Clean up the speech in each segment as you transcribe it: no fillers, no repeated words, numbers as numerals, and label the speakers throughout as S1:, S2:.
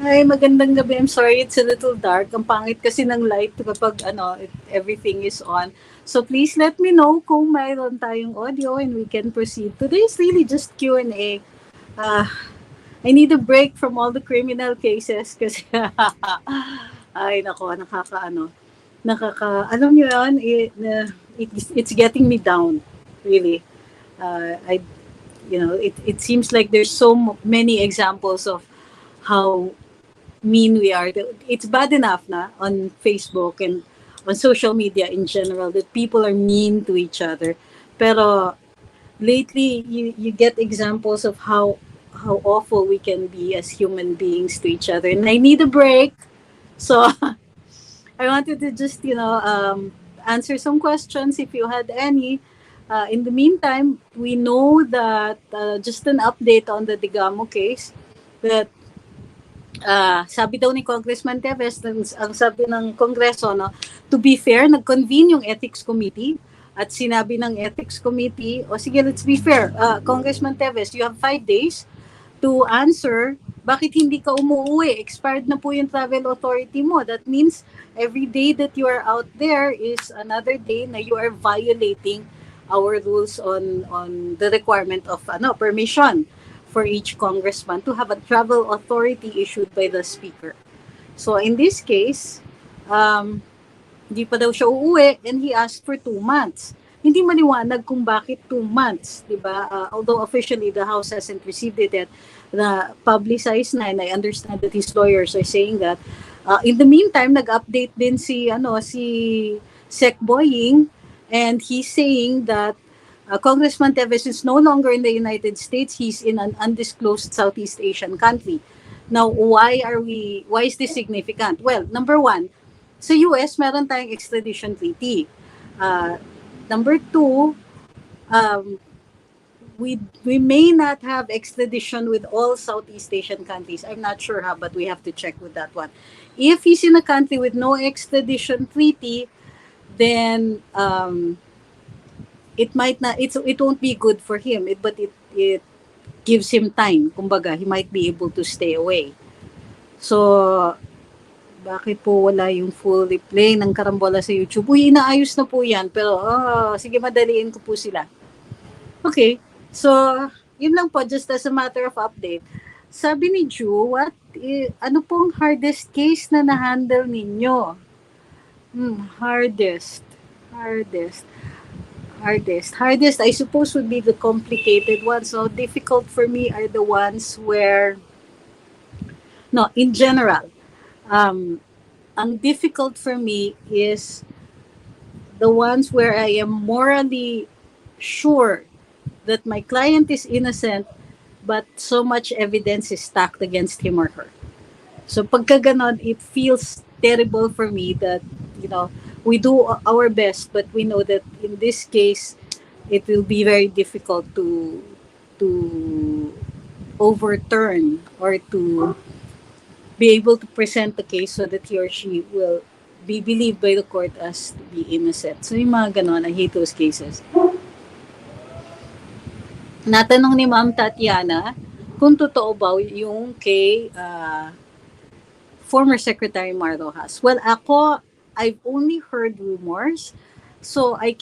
S1: Hi, magandang gabi. I'm sorry, it's a little dark. Ang pangit kasi ng light kapag everything is on. So please let me know kung mayroon tayong audio and we can proceed. Today is really just Q&A. I need a break from all the criminal cases kasi ay nako, alam niyo yun, it's getting me down, really. It seems like there's so many examples of how mean we are. It's bad enough na on Facebook and on social media in general that people are mean to each other. Pero lately, you get examples of how awful we can be as human beings to each other. And I need a break. So I wanted to just, answer some questions if you had any. In the meantime, we know that just an update on the Digamo case that sabi daw ni Congressman Teves, ang sabi ng Kongreso, no, to be fair, nag-convene yung Ethics Committee at sinabi ng Ethics Committee, sige, let's be fair, Congressman Teves, you have 5 days to answer bakit hindi ka umuwi. Expired na po yung travel authority mo. That means every day that you are out there is another day na you are violating our rules on the requirement of permission for each congressman to have a travel authority issued by the speaker. So in this case, hindi pa daw siya uuwi and he asked for 2 months. Hindi maliwanag kung bakit 2 months, di ba? Although officially the House hasn't received it yet, na publicized na, and I understand that his lawyers are saying that. In the meantime, nag-update din si Sec Boying, and he's saying that Congressman Teves is no longer in the United States. He's in an undisclosed Southeast Asian country. Now, why is this significant? Well, number one, sa US, meron tayong extradition treaty. Number two, we may not have extradition with all Southeast Asian countries. I'm not sure how, but we have to check with that one. If he's in a country with no extradition treaty, then it won't be good for him, but it gives him time. Kumbaga, he might be able to stay away. So, bakit po wala yung full replay ng karambola sa YouTube? Uy, inaayos na po yan, pero sige, madaliin ko po sila. Okay, so, yun lang po, just as a matter of update. Sabi ni Ju, ano pong hardest case na na-handle ninyo? Hardest, I suppose, would be the complicated ones. So difficult for me are the ones where, in general, ang difficult for me is the ones where I am morally sure that my client is innocent, but so much evidence is stacked against him or her. So pagka ganon, it feels terrible for me that, you know, we do our best, but we know that in this case, it will be very difficult to overturn or to be able to present the case so that he or she will be believed by the court as to be innocent. So yung mga ganon, I hate those cases. Natanong ni Ma'am Tatiana kung totoo ba yung kay former Secretary Mar Rojas. Well, ako, I've only heard rumors, so I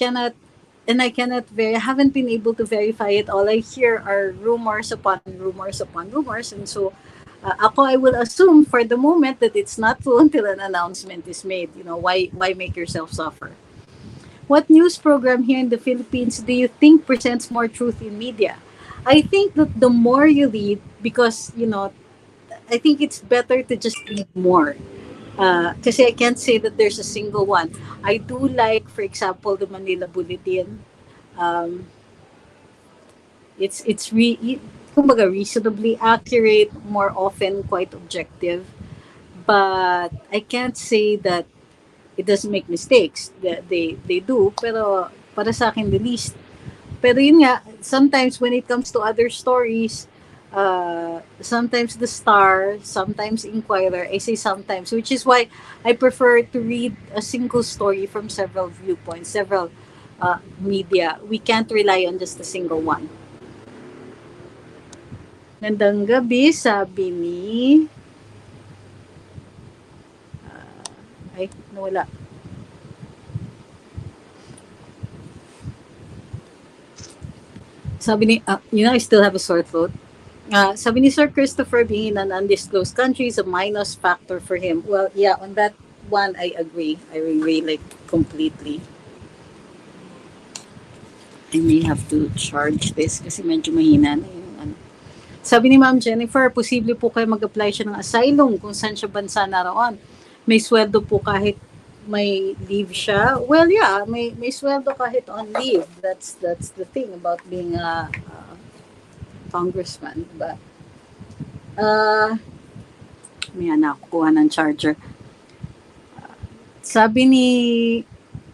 S1: haven't been able to verify it. All I hear are rumors upon rumors upon rumors, and so ako, I will assume for the moment that it's not true until an announcement is made. You know, why make yourself suffer? What news program here in the Philippines do you think presents more truth in media? I think that the more you read, because, you know, I think it's better to just read more. Kasi I can't say that there's a single one. I do like, for example, the Manila Bulletin. Um, kumbaga, reasonably accurate, more often quite objective. But I can't say that it doesn't make mistakes. They do, pero para sa akin, the least. Pero yun nga, sometimes when it comes to other stories, sometimes the Star, sometimes Inquirer, I say sometimes, which is why I prefer to read a single story from several viewpoints, several media. We can't rely on just a single one. Gandang gabi, sabi ni... ay, nawala. Sabi ni, I still have a sore throat. Sabi ni Sir Christopher, being in an undisclosed country is a minus factor for him. Well, yeah, on that one, I agree. I agree, like, completely. I may have to charge this kasi medyo mahina na yung ano. Sabi ni Ma'am Jennifer, posible po kayo mag-apply siya ng asylum kung saan siya bansa naroon. May sweldo po kahit may leave siya. Well, yeah, may sweldo kahit on leave. That's the thing about being a congressman. But, may nakukuha ng charger. Sabi ni,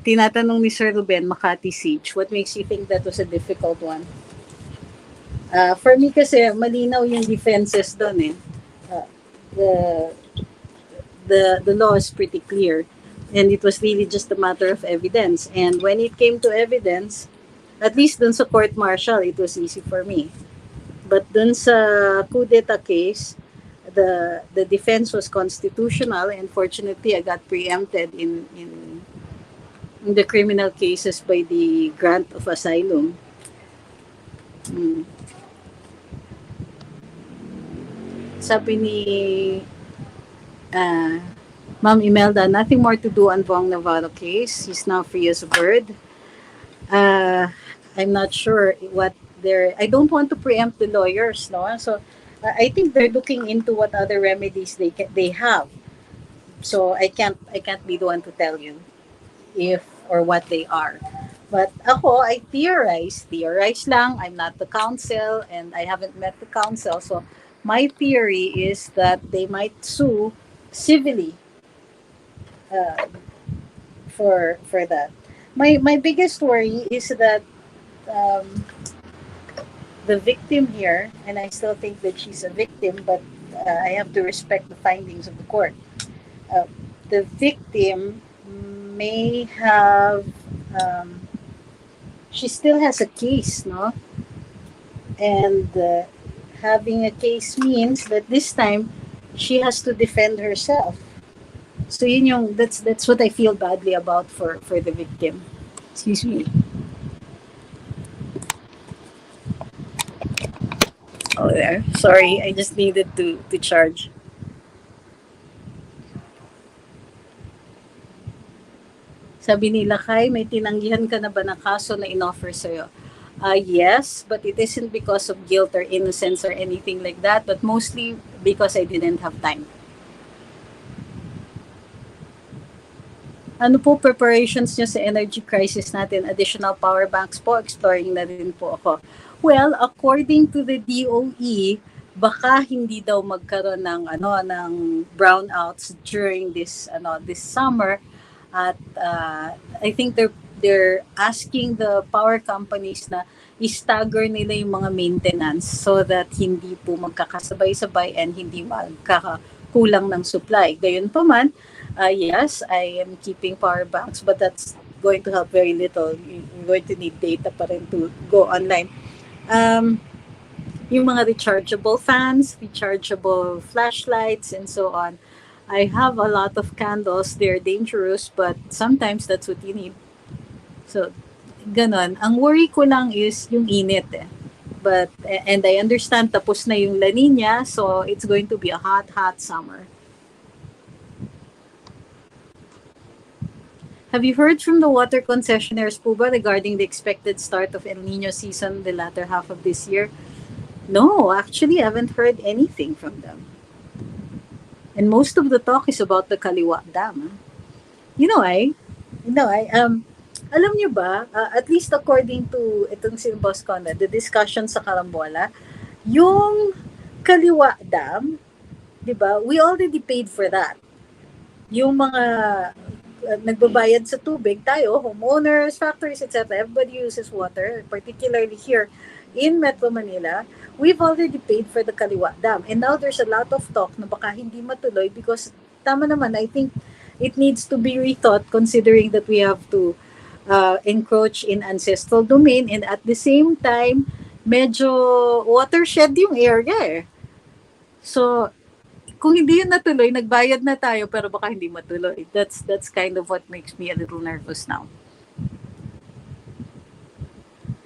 S1: tinatanong ni Sir Ruben, Makati Siege, what makes you think that was a difficult one? For me kasi, malinaw yung defenses doon eh. The law is pretty clear. And it was really just a matter of evidence. And when it came to evidence, at least dun sa court-martial, it was easy for me. But dun sa coup d'etat case, the defense was constitutional, and fortunately, I got preempted in the criminal cases by the grant of asylum. Sabi ni Ma'am Imelda, nothing more to do on Bong Navarro case. He's now free as a bird. I'm not sure what I don't want to preempt the lawyers, no? So I think they're looking into what other remedies they have. So I can't be the one to tell you if or what they are. But ako, I theorize lang. I'm not the counsel and I haven't met the counsel. So my theory is that they might sue civilly for that. My biggest worry is that the victim here, and I still think that she's a victim, but I have to respect the findings of the court. The victim may have, she still has a case, no? And having a case means that this time she has to defend herself. So that's what I feel badly about for the victim. Excuse me. Oh, there. Sorry, I just needed to charge. Sabi ni Lakay, may tinanggihan ka na ba na kaso na inoffer sa'yo? Yes, but it isn't because of guilt or innocence or anything like that, but mostly because I didn't have time. Ano po preparations niyo sa energy crisis natin? Additional power banks po, exploring na rin po ako. Well, according to the DOE, baka hindi daw magkaroon ng brownouts during this summer at I think they're asking the power companies na i-stagger nila yung mga maintenance so that hindi po magkakasabay-sabay and hindi magkakakulang ng supply. Gayunpaman, yes, I am keeping power banks but that's going to help very little. You're going to need data pa rin to go online. Yung mga rechargeable fans, rechargeable flashlights, and so on. I have a lot of candles. They're dangerous, but sometimes that's what you need. So, ganon. Ang worry ko lang is yung init eh. And I understand tapos na yung La Nina, so it's going to be a hot, hot summer. Have you heard from the water concessionaires po ba regarding the expected start of El Nino season the latter half of this year? No, actually, I haven't heard anything from them. And most of the talk is about the Kaliwa Dam. Alam niyo ba, at least according to itong si Boss Conrad, the discussion sa Karambola, yung Kaliwa Dam, di ba, we already paid for that. Yung mga nagbabayad sa tubig, tayo, homeowners, factories, etc., everybody uses water, particularly here in Metro Manila, we've already paid for the Kaliwa Dam. And now there's a lot of talk na baka hindi matuloy because, tama naman, I think it needs to be rethought considering that we have to encroach in ancestral domain and at the same time, medyo watershed yung area eh. So, kung hindi yun natuloy, nagbayad na tayo pero baka hindi matuloy. That's kind of what makes me a little nervous now.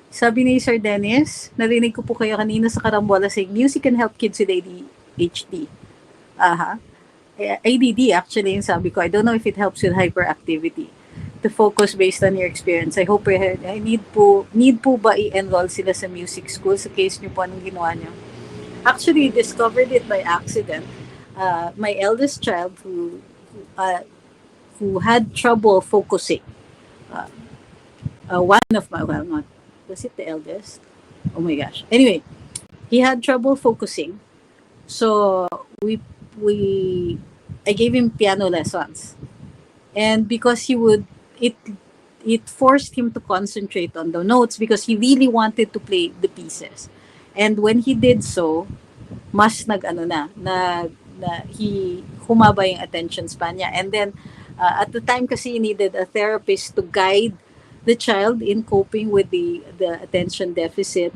S1: Sabi ni Sir Dennis, narinig ko po kayo kanina sa Karambola saying, music can help kids with ADHD. ADD actually yung sabi ko. I don't know if it helps with hyperactivity. To focus based on your experience. I hope I need po ba i-enroll sila sa music school sa case nyo po anong ginawa nyo? Actually, discovered it by accident. My eldest child who had trouble focusing. One of my, well, not, was it the eldest? Oh my gosh. Anyway, he had trouble focusing. So I gave him piano lessons. And because it forced him to concentrate on the notes because he really wanted to play the pieces. And when he did so, mas he humaba yung attention span niya. And then, at the time kasi he needed a therapist to guide the child in coping with the attention deficit.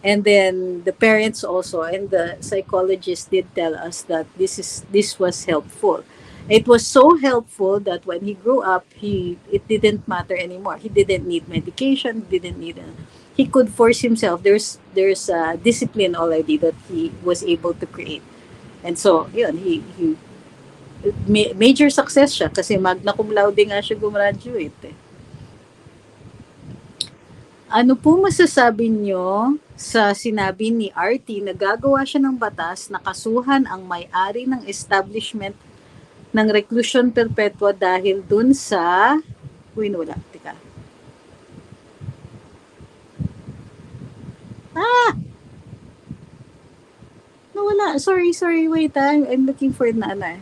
S1: And then the parents also and the psychologist did tell us that this was helpful. It was so helpful that when he grew up, it didn't matter anymore. He didn't need medication. He could force himself. There's a discipline already that he was able to create. And so, yun, he major success siya kasi magna cum laude nga siya gumraduate eh. Ano po masasabi nyo sa sinabi ni RT na gagawa siya ng batas na kasuhan ang may-ari ng establishment ng reclusion perpetua dahil dun sa... Uy, wala. Teka. Nawala. Sorry. Wait, I'm looking for na ano eh.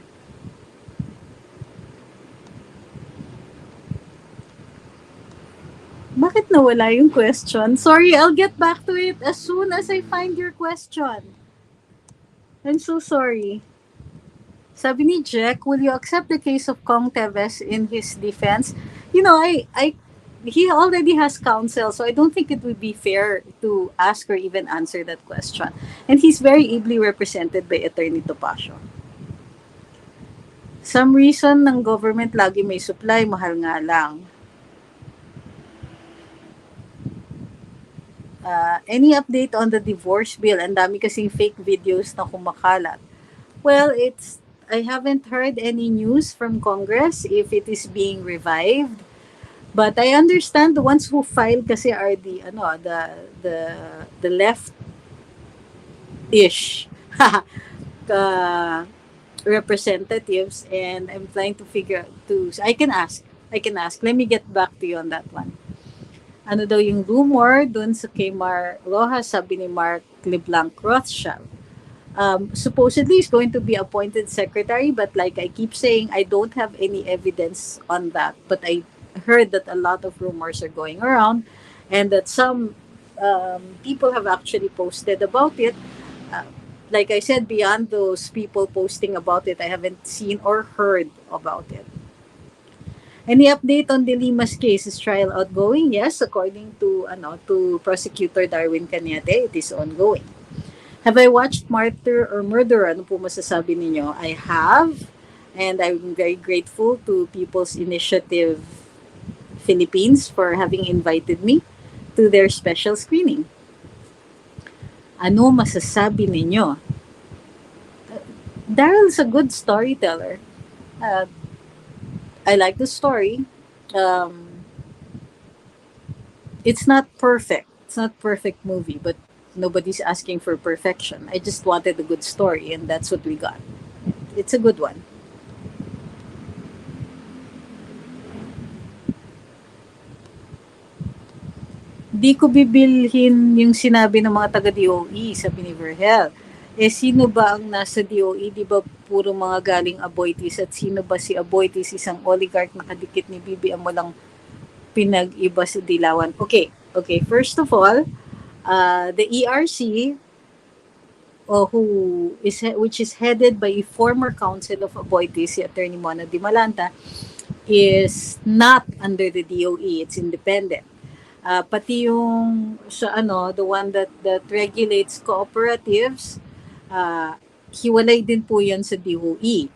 S1: Bakit nawala yung question? Sorry, I'll get back to it as soon as I find your question. I'm so sorry. Sabi ni Jack, will you accept the case of Kong Teves in his defense? You know, he already has counsel, so I don't think it would be fair to ask or even answer that question. And he's very ably represented by Attorney Topacio. Some reason ng government lagi may supply, mahal nga lang. Any update on the divorce bill? Ang dami kasing fake videos na kumakalat. Well, I haven't heard any news from Congress if it is being revived. But I understand the ones who filed kasi are the left-ish representatives, and I'm trying to figure I can ask. Let me get back to you on that one. Ano daw yung rumor dun sa kay Mar Rojas, sabi ni Mark LeBlanc Rothschild. Supposedly he's going to be appointed secretary, but like I keep saying, I don't have any evidence on that. But I heard that a lot of rumors are going around, and that some people have actually posted about it. Uh, like I said, beyond those people posting about it, I haven't seen or heard about it. Any update on De Lima's case? Is trial ongoing? Yes, according to prosecutor Darwin Cañete, it is ongoing. Have I watched Martyr or Murderer? Ano po masasabi ninyo? I have, and I'm very grateful to People's Initiative Philippines for having invited me to their special screening. Ano masasabi ninyo? Daryl's a good storyteller. Uh, I like the story. Um, it's not perfect. It's not perfect movie, but nobody's asking for perfection. I just wanted a good story, and that's what we got. It's a good one. Di ko bibilhin yung sinabi ng mga taga-DOE, sabi ni Verhel. Eh, sino ba ang nasa DOE? Di ba puro mga galing Aboitiz? At sino ba si Aboitiz? Isang oligarch na kadikit ni Bibi ang walang pinag-iba sa Dilawan. Okay. First of all, the ERC, which is headed by a former counsel of Aboitiz, si Attorney Mona Dimalanta, is not under the DOE. It's independent. Pati yung the one that regulates cooperatives, hiwalay din po yan sa DOE.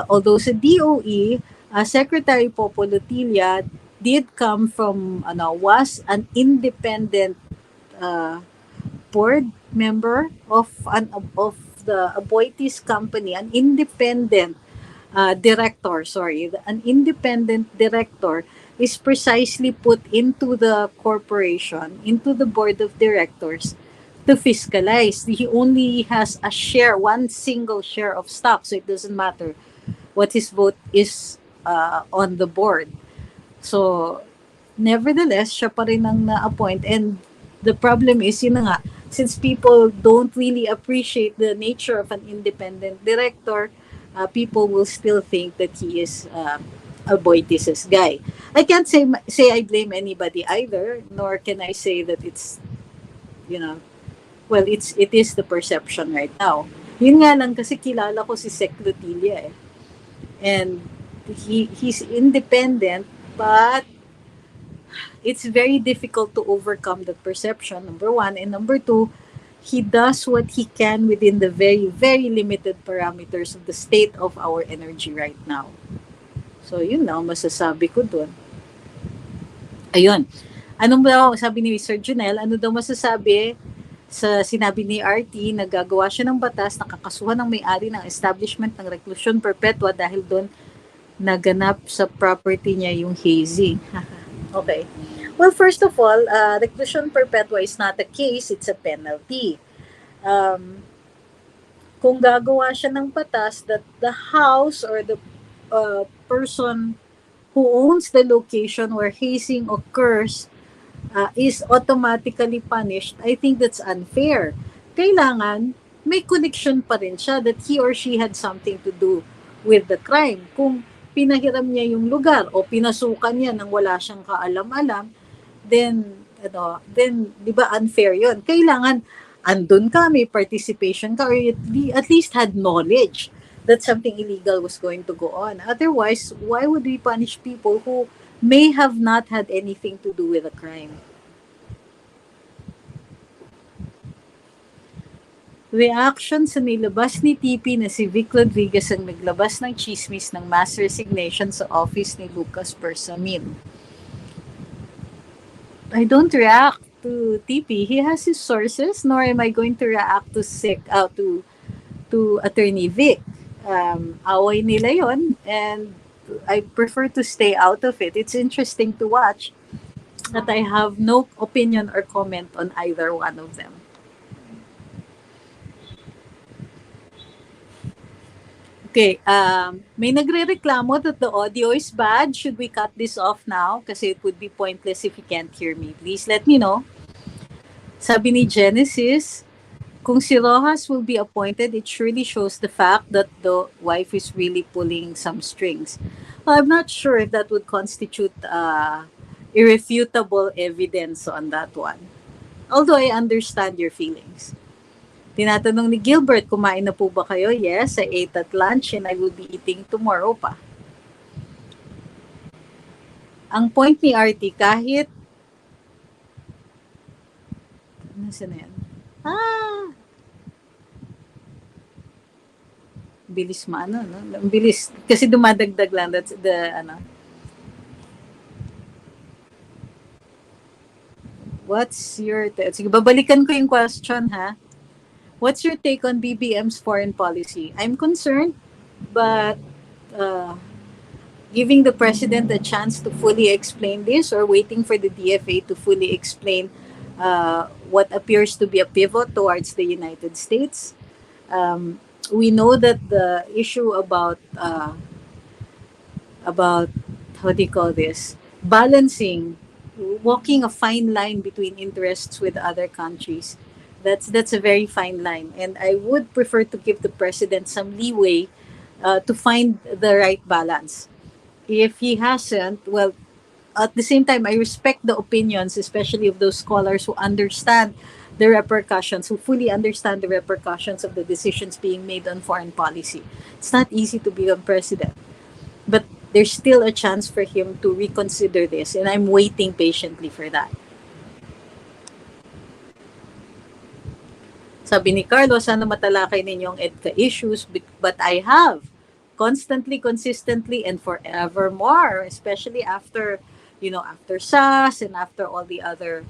S1: Although sa DOE, Secretary Popo Lutilla did come from was an independent board member of the Aboitiz company, an independent director, an independent director is precisely put into the corporation, into the board of directors to fiscalize. He only has a share, one single share of stock, so it doesn't matter what his vote is on the board. So, nevertheless, siya pa rin ang na-appoint. And the problem is, yun na nga, since people don't really appreciate the nature of an independent director, people will still think that he is a Aboitiz's guy. I can't say I blame anybody either, nor can I say that it's, well, it is the perception right now. Yun nga lang kasi kilala ko si Sec Lutilla eh. And he's independent, but it's very difficult to overcome that perception, number one. And number two, he does what he can within the very, very limited parameters of the state of our energy right now. So, yun na, masasabi ko dun. Ayun. Anong daw, sabi ni Sir Junel, ano daw masasabi sa sinabi ni RT na gagawa siya ng batas na kakasuhan ng may-ari ng establishment ng reclusion perpetua dahil doon naganap sa property niya yung hazing. Okay. Well, first of all, reclusion perpetua is not a case, it's a penalty. Kung gagawa siya ng batas that the house or the person who owns the location where hazing occurs is automatically punished, I think that's unfair. Kailangan may connection pa rin siya that he or she had something to do with the crime. Kung pinahiram niya yung lugar o pinasukan niya nang wala siyang kaalam-alam, then di ba unfair yon? Kailangan andun ka, may participation ka, or at least had knowledge that something illegal was going to go on. Otherwise, why would we punish people who may have not had anything to do with a crime? Reaction sa nilabas ni TP na si Vic Rodriguez ang naglabas ng chismis ng mass resignation sa office ni Lucas Bersamin. I don't react to TP. He has his sources, nor am I going to react to Attorney Vic. Away nila yon, and I prefer to stay out of it. It's interesting to watch, but I have no opinion or comment on either one of them. Okay, may nagre-reklamo that the audio is bad. Should we cut this off now? Kasi it would be pointless if you can't hear me. Please let me know. Sabi ni Genesis, kung si Rojas will be appointed, it surely shows the fact that the wife is really pulling some strings. Well, I'm not sure if that would constitute irrefutable evidence on that one. Although I understand your feelings. Tinatanong ni Gilbert, kumain na po ba kayo? Yes, I ate at lunch and I will be eating tomorrow pa. Ang point ni RT, kahit nasaan na yan? Bilis maano, no? Bilis. Kasi dumadagdag lang. That's the, What's your, sige, babalikan ko yung question, ha? What's your take on BBM's foreign policy? I'm concerned, but giving the president a chance to fully explain this or waiting for the DFA to fully explain what appears to be a pivot towards the United States. We know that the issue about how do you call this? Balancing, walking a fine line between interests with other countries. That's a very fine line, and I would prefer to give the president some leeway to find the right balance. If he hasn't, well, at the same time, I respect the opinions, especially of those scholars who understand the repercussions, who fully understand the repercussions of the decisions being made on foreign policy. It's not easy to become president, but there's still a chance for him to reconsider this, and I'm waiting patiently for that. Sabi ni Carlos, sana matalakay ninyo ang EDCA issues, but I have constantly, consistently, and forevermore, especially after, after SAS and after all the other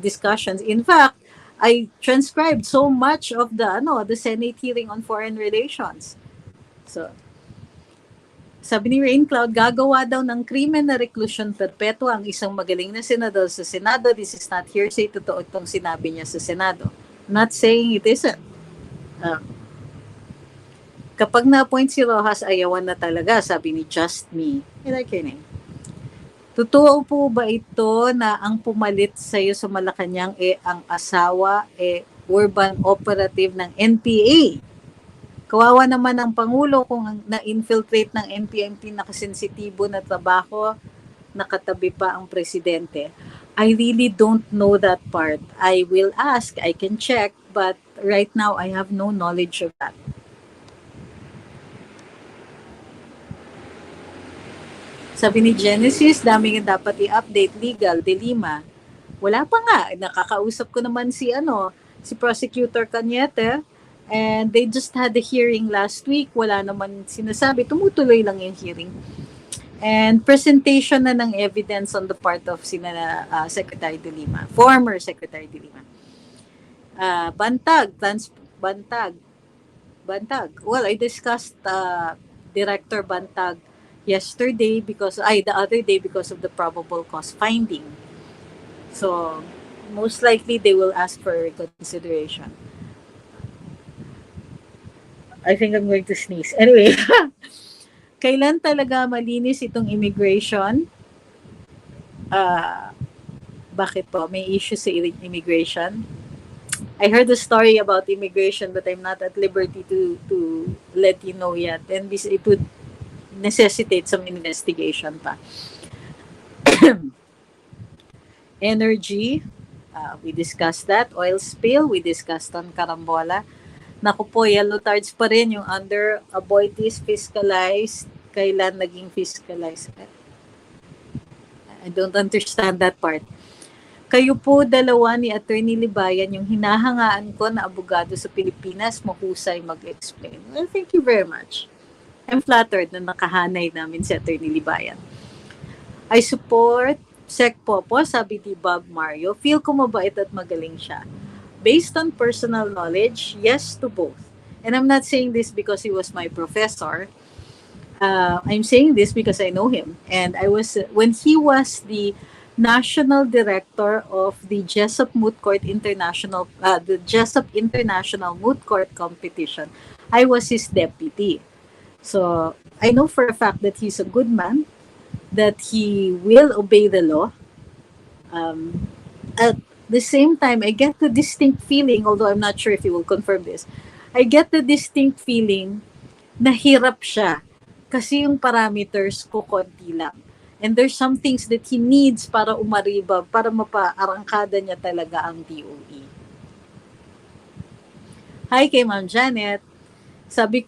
S1: discussions. In fact, I transcribed so much of the Senate hearing on foreign relations. So, sabi ni Rain Cloud, gagawa daw ng krimen na reclusion perpetua ang isang magaling na senador sa Senado. This is not hearsay, totoo itong sinabi niya sa Senado. Not saying it isn't. Kapag na-appoint si Rojas, ayawan na talaga, sabi ni Just Me. I like your name. Totoo po ba ito na ang pumalit sa'yo sa Malacanang ang asawa urban operative ng NPA? Kawawa naman ang Pangulo kung na-infiltrate ng NPA nakasensitibo na trabaho, nakatabi pa ang presidente. I really don't know that part. I will ask, I can check, but right now I have no knowledge of that. Sabi ni Genesis, daming dapat i-update, legal, Delima. Wala pa nga, nakakausap ko naman si Prosecutor Cañete, and they just had the hearing last week. Wala naman sinasabi, tumutuloy lang yung hearing. And presentation na ng evidence on the part of Secretary de Lima, former Secretary de Lima. Bantag. Well, I discussed Director Bantag the other day because of the probable cause finding. So, most likely they will ask for reconsideration. I think I'm going to sneeze. Anyway, kailan talaga malinis itong immigration? Bakit po? May issue sa immigration? I heard the story about immigration, but I'm not at liberty to let you know yet. And it would necessitate some investigation pa. Energy, we discussed that. Oil spill, we discussed on Carambola. Naku po, yellow cards pa rin yung under Aboitiz fiscalized. Kailan naging fiscalized? I don't understand that part. Kayo po dalawa ni Attorney Libayan yung hinahangaan ko na abogado sa Pilipinas, mahusay mag-explain. Well, thank you very much. I'm flattered na nakahanay namin si Attorney Libayan. I support Sec Popo, sabi ni Bob Mario. Feel ko mabait at magaling siya. Based on personal knowledge, yes to both. And I'm not saying this because he was my professor. I'm saying this because I know him. And when he was the national director of the Jessup Moot Court International Moot Court Competition, I was his deputy. So I know for a fact that he's a good man, that he will obey the law. Um, at the same time, I get the distinct feeling, although I'm not sure if he will confirm this, I get the distinct feeling na hirap siya kasi yung parameters ko konti lang. And there's some things that he needs para umariba, para mapaarangkada niya talaga ang DOE. Hi kay Ma'am Janet. Sabi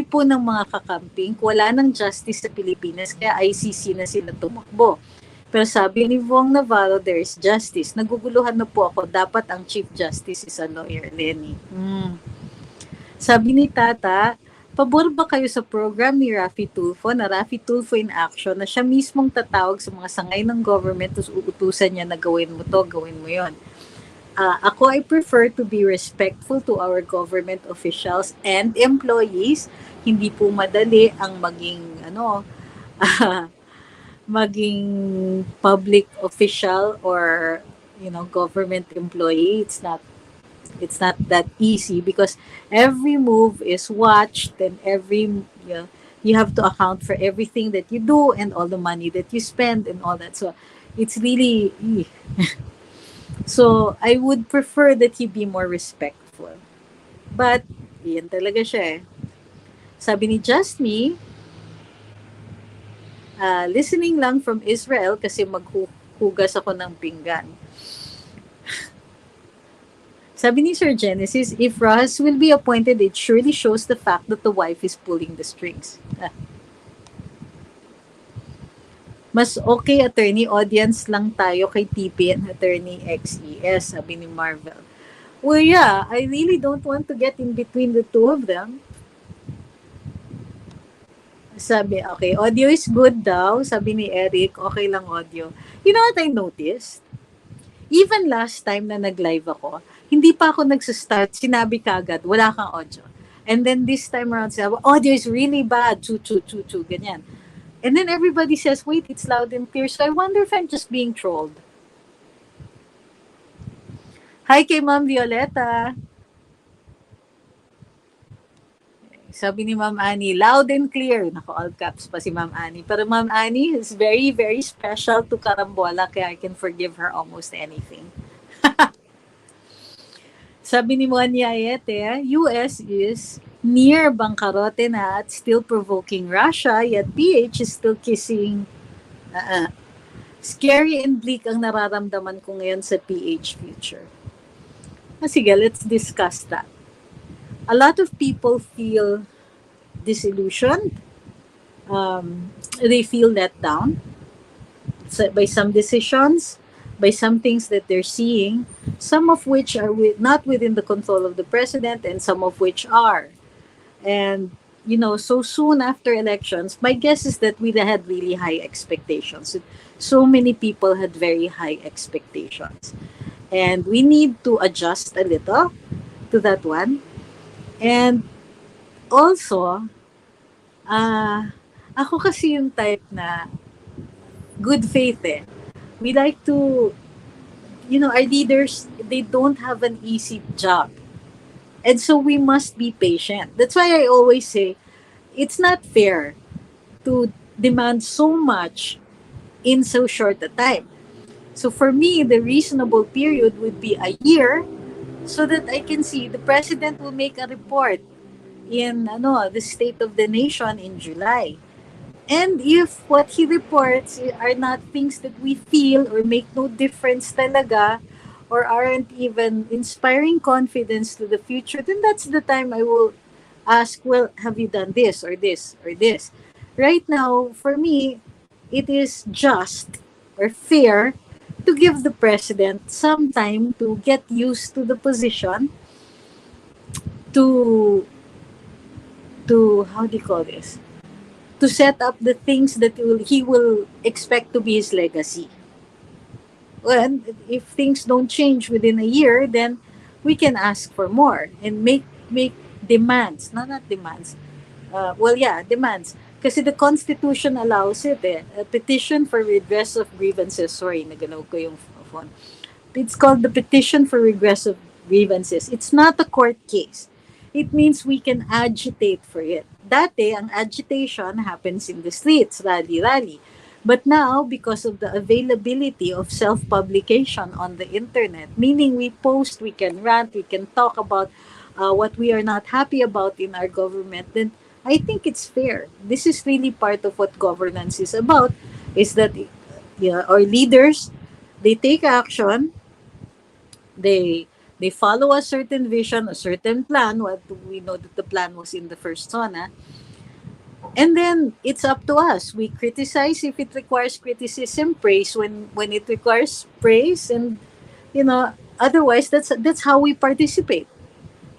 S1: po ng mga kakamping, wala nang justice sa Pilipinas, kaya ICC na sila tumakbo. Pero sabi ni Vong Navarro, there is justice. Naguguluhan na po ako, dapat ang Chief Justice is a lawyer, Lenny. Sabi ni Tata, pabor ba kayo sa program ni Raffy Tulfo, na Raffy Tulfo in Action, na siya mismong tatawag sa mga sangay ng government, tapos uutusan niya na gawin mo to, gawin mo yon. Ako, I prefer to be respectful to our government officials and employees. Hindi po madali ang maging maging public official or government employee. It's not that easy because every move is watched, and you have to account for everything that you do and all the money that you spend and all that. So it's really so I would prefer that he be more respectful. But yan talaga siya eh. Sabi ni Just Me, listening lang from Israel kasi maghuhugas ako ng pinggan. Sabi ni Sir Genesis, if Ross will be appointed, it surely shows the fact that the wife is pulling the strings. Mas okay, attorney, audience lang tayo kay TP and attorney XES, sabi ni Marvel. Well, yeah, I really don't want to get in between the two of them. Sabi, okay, audio is good daw, sabi ni Eric, okay lang audio. You know what I noticed? Even last time na nag-live ako, hindi pa ako nagsastart, sinabi kagad, wala kang audio. And then this time around, sabi, audio is really bad, ganyan. And then everybody says, wait, it's loud and clear. So I wonder if I'm just being trolled. Hi kay Ma'am Violeta. Sabi ni Ma'am Annie, loud and clear. Nako, all caps pa si Ma'am Annie. Pero Ma'am Annie is very, very special to Karambola, kaya I can forgive her almost anything. Sabi ni Moanya Ayete, US is near bangkarote na at still provoking Russia, yet PH is still kissing. Scary and bleak ang nararamdaman ko ngayon sa PH future. Sige, let's discuss that. A lot of people feel disillusioned. They feel let down by some decisions, by some things that they're seeing, some of which are not within the control of the president and some of which are. And, so soon after elections, my guess is that we had really high expectations. So many people had very high expectations. And we need to adjust a little to that one. And also, ako kasi yung type na good faith eh. We like to, our leaders, they don't have an easy job. And so we must be patient. That's why I always say, it's not fair to demand so much in so short a time. So for me, the reasonable period would be a year so that I can see the president will make a report in the State of the Nation in July. And if what he reports are not things that we feel or make no difference talaga, or aren't even inspiring confidence to the future, then that's the time I will ask, well, have you done this or this or this? Right now, for me, it is just or fair to give the president some time to get used to the position, to how do you call this? To set up the things that he will expect to be his legacy. Well, if things don't change within a year, then we can ask for more and make demands. No, not demands. Demands. Kasi the Constitution allows it eh. A petition for redress of grievances. Sorry, nagalaw ko yung phone. It's called the petition for redress of grievances. It's not a court case. It means we can agitate for it. Dati, ang agitation happens in the streets, rally. But now, because of the availability of self-publication on the internet, meaning we post, we can rant, we can talk about what we are not happy about in our government, then I think it's fair. This is really part of what governance is about, is that our leaders, they take action, they they follow a certain vision, a certain plan. What we know that the plan was in the first zona, and then it's up to us. We criticize if it requires criticism, praise when it requires praise, and otherwise that's how we participate.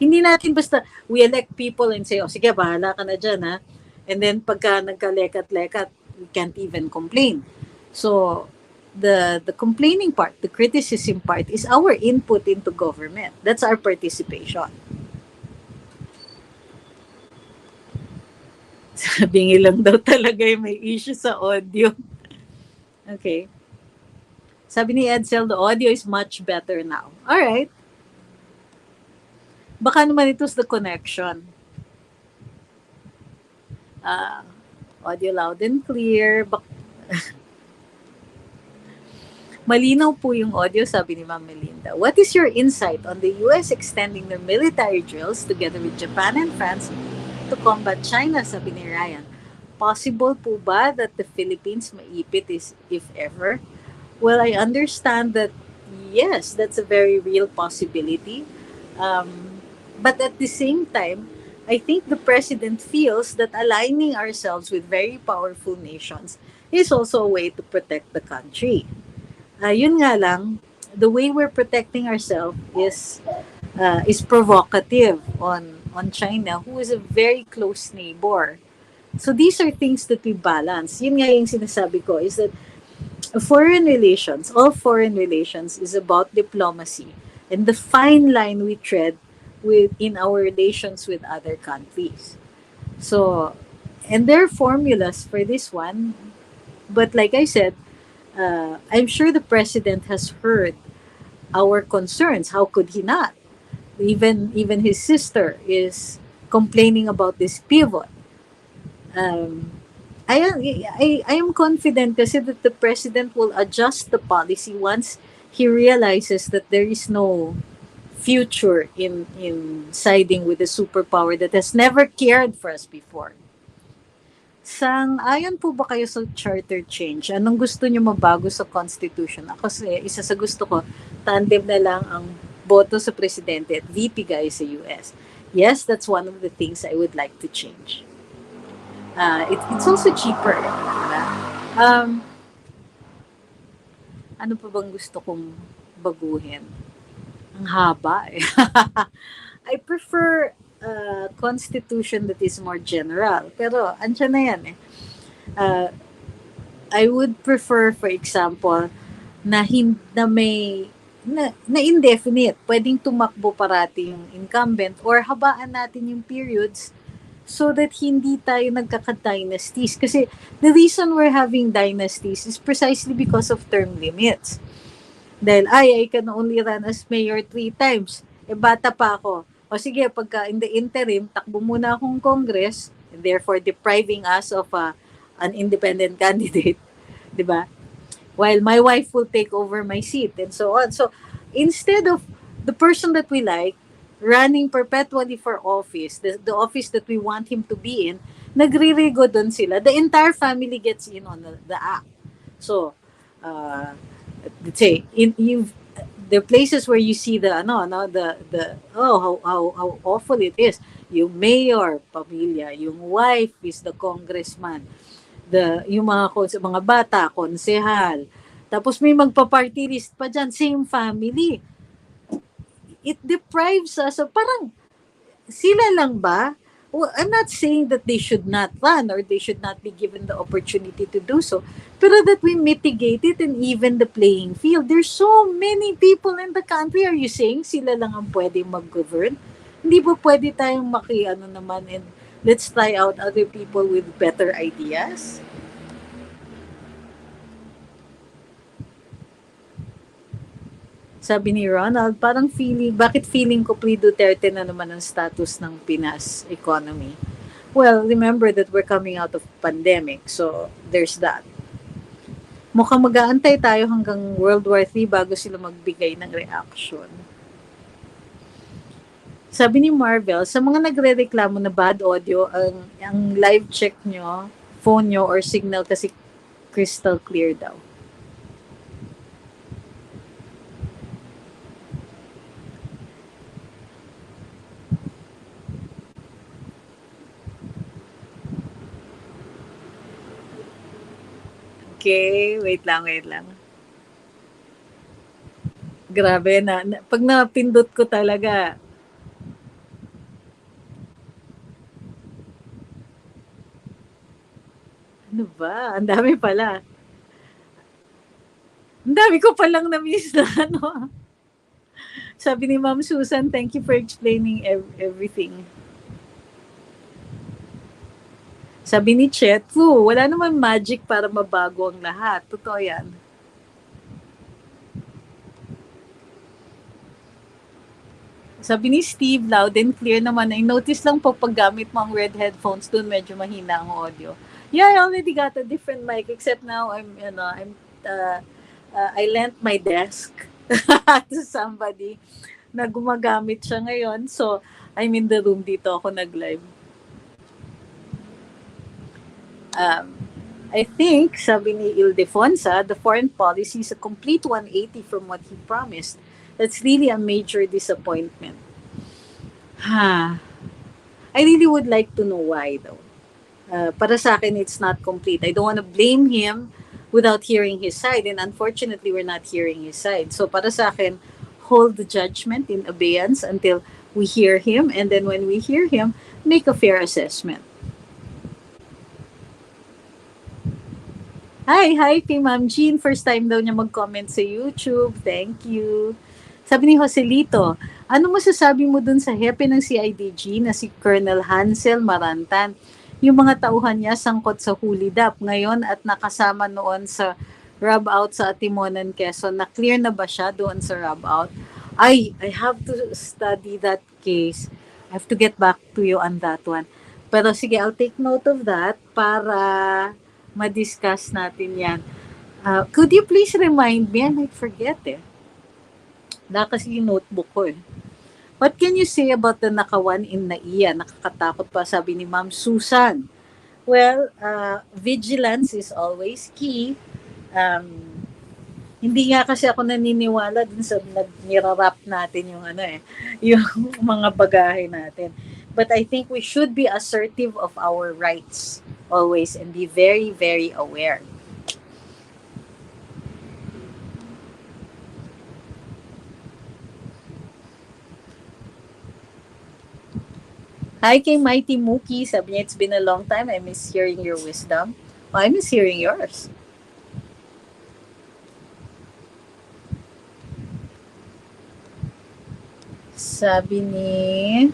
S1: Hindi natin basta we elect people and say, oh sige, bahala ka na dyan ha. And then pagka nagkalekat-lekat, we can't even complain. So the complaining part, the criticism part is our input into government. That's our participation. Sabi lang daw talaga may issue sa audio. Okay. Sabi ni Edsel, the audio is much better now. Alright. Baka naman ito's the connection. Audio loud and clear. Malinaw po yung audio, sabi ni Ma'am Melinda. What is your insight on the US extending their military drills together with Japan and France to combat China, sabi ni Ryan? Possible po ba that the Philippines maipit if ever? Well, I understand that, yes, that's a very real possibility. But at the same time, I think the president feels that aligning ourselves with very powerful nations is also a way to protect the country. Yun nga lang, the way we're protecting ourselves is provocative on China, who is a very close neighbor. So these are things that we balance. Yun nga yung sinasabi ko, is that all foreign relations is about diplomacy and the fine line we tread in our relations with other countries. So, and there are formulas for this one, but like I said, I'm sure the president has heard our concerns. How could he not? Even his sister is complaining about this pivot. I am confident kasi that the president will adjust the policy once he realizes that there is no future in siding with a superpower that has never cared for us before. Sang-ayon po ba kayo sa charter change? Anong gusto nyo mabago sa Constitution? Ako isa sa gusto ko, tandem na lang ang boto sa presidente at VP guys sa US. Yes, that's one of the things I would like to change. It's also cheaper. Diba? Ano pa bang gusto kong baguhin? Ang haba eh. I prefer a constitution that is more general. Pero andyan na yan eh. I would prefer, for example, na indefinite. Pwedeng tumakbo parati yung incumbent or habaan natin yung periods so that hindi tayo nagkaka-dynasties. Kasi the reason we're having dynasties is precisely because of term limits. Dahil, I can only run as mayor 3 times. Bata pa ako. O sige, pagka in the interim, takbo muna akong Congress, and therefore depriving us of an independent candidate. Diba? While my wife will take over my seat, and so on. So, instead of the person that we like running perpetually for office, the office that we want him to be in, nagre-rego dun sila. The entire family gets in on the act. So, let's say, the places where you see how awful it is. Yung mayor, pamilya, yung wife is the congressman, yung mga bata, konsehal. Tapos may magpa-party list pa dyan, same family. It deprives us of, parang, sila lang ba? Well, I'm not saying that they should not run or they should not be given the opportunity to do so, pero that we mitigate it and even the playing field. There's so many people in the country. Are you saying sila lang ang pwedeng mag-govern? Hindi ba pwede tayong naman and let's try out other people with better ideas? Sabi ni Ronald, parang bakit feeling ko pre-Duterte na naman ang status ng Pinas economy? Well, remember that we're coming out of pandemic, so there's that. Mukhang mag-aantay tayo hanggang World War III bago sila magbigay ng reaction. Sabi ni Marvel, sa mga nagre-reklamo na bad audio, ang live check nyo, phone nyo, or signal kasi crystal clear daw. Okay, wait lang. Grabe pag napindot ko talaga. Ano ba? Ang dami pala. Ang dami ko palang na-miss na ano. Sabi ni Ma'am Susan, thank you for explaining everything. Sabi ni Chet, wala naman magic para mabago ang lahat. Totoo yan. Sabi ni Steve, loud and clear naman. I notice lang po paggamit mo ang red headphones doon, medyo mahina ang audio. Yeah, I already got a different mic, except now I lent my desk to somebody na gumagamit siya ngayon. So, I'm in the room dito ako nag-live. I think, sabi ni Ildefonsa, the foreign policy is a complete 180 from what he promised. That's really a major disappointment. I really would like to know why though. Para sa akin, it's not complete. I don't want to blame him without hearing his side. And unfortunately, we're not hearing his side. So para sa akin, hold the judgment in abeyance until we hear him. And then when we hear him, make a fair assessment. Hi kay Ma'am Jean. First time daw niya mag-comment sa YouTube. Thank you. Sabi ni Joselito, ano masasabi mo dun sa hepe ng CIDG na si Colonel Hansel Marantan? Yung mga tauhan niya sangkot sa hulidap ngayon at nakasama noon sa rub out sa Atimonan, Quezon. Na clear na ba siya doon sa rub out? I have to study that case. I have to get back to you on that one. Pero sige, I'll take note of that para ma-discuss natin yan. Could you please remind me? I might forget kasi yung notebook ko What can you say about the nakawan in NAIA? Nakakatakot pa, sabi ni Ma'am Susan. Well, vigilance is always key. Hindi nga kasi ako naniniwala dun sa nirarap natin yung yung mga bagahe natin. But I think we should be assertive of our rights always and be very, very aware. Hi kay Mighty Mookie. Sabi niya, it's been a long time. I miss hearing your wisdom. I miss hearing yours. Sabi ni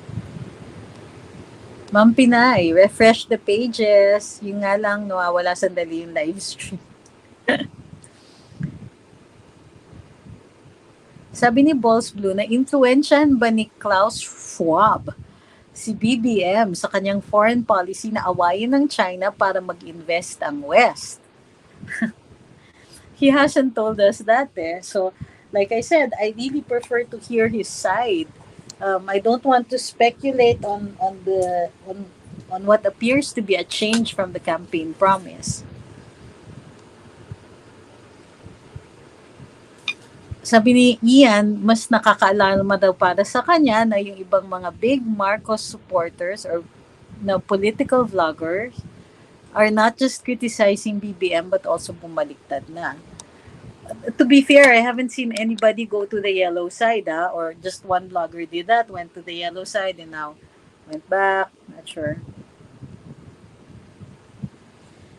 S1: Ma'am Pinay, refresh the pages. Yung nga lang, nawawala sandali yung live stream. Sabi ni Balls Blue, na influensyahan ba ni Klaus Schwab si BBM sa kanyang foreign policy na awayin ng China para mag-invest ang West? He hasn't told us that So, like I said, I really prefer to hear his side. I don't want to speculate on what appears to be a change from the campaign promise. Sabi ni Ian, mas nakakaalala daw para sa kanya na yung ibang mga big Marcos supporters or na political vloggers are not just criticizing BBM but also bumaliktad na. To be fair, I haven't seen anybody go to the yellow side or just one vlogger did that, went to the yellow side and now went back, not sure.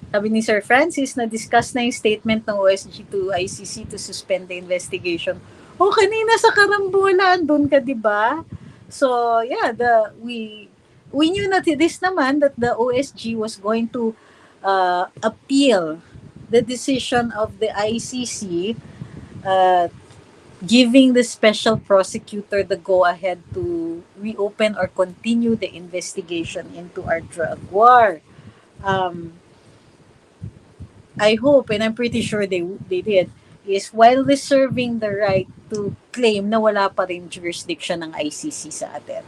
S1: Sabi ni Sir Francis, na-discuss na yung statement ng OSG to ICC to suspend the investigation. Kanina sa karambulan, doon ka, diba? So, yeah, we knew that this naman, that the OSG was going to appeal the decision of the ICC giving the special prosecutor the go-ahead to reopen or continue the investigation into our drug war. Um, I hope, and I'm pretty sure they did, is while reserving the right to claim na wala pa rin jurisdiction ng ICC sa atin.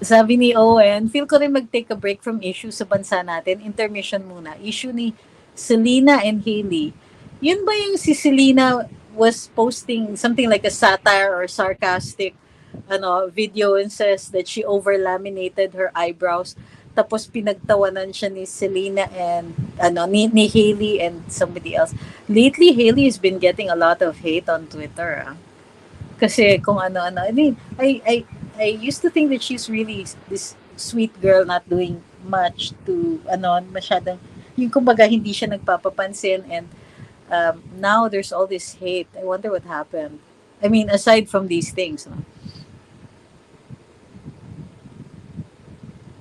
S1: Sabi ni Owen, feel ko rin mag-take a break from issues sa bansa natin. Intermission muna. Issue ni Selena and Haley. Yun ba yung si Selena was posting something like a satire or sarcastic video and says that she over-laminated her eyebrows. Tapos pinagtawanan siya ni Selena and ni Haley and somebody else. Lately, Haley has been getting a lot of hate on Twitter. Kasi kung ano-ano. I mean, I used to think that she's really this sweet girl not doing much to masyadong yung kumbaga hindi siya nagpapapansin and now there's all this hate. I wonder what happened. I mean, aside from these things. No?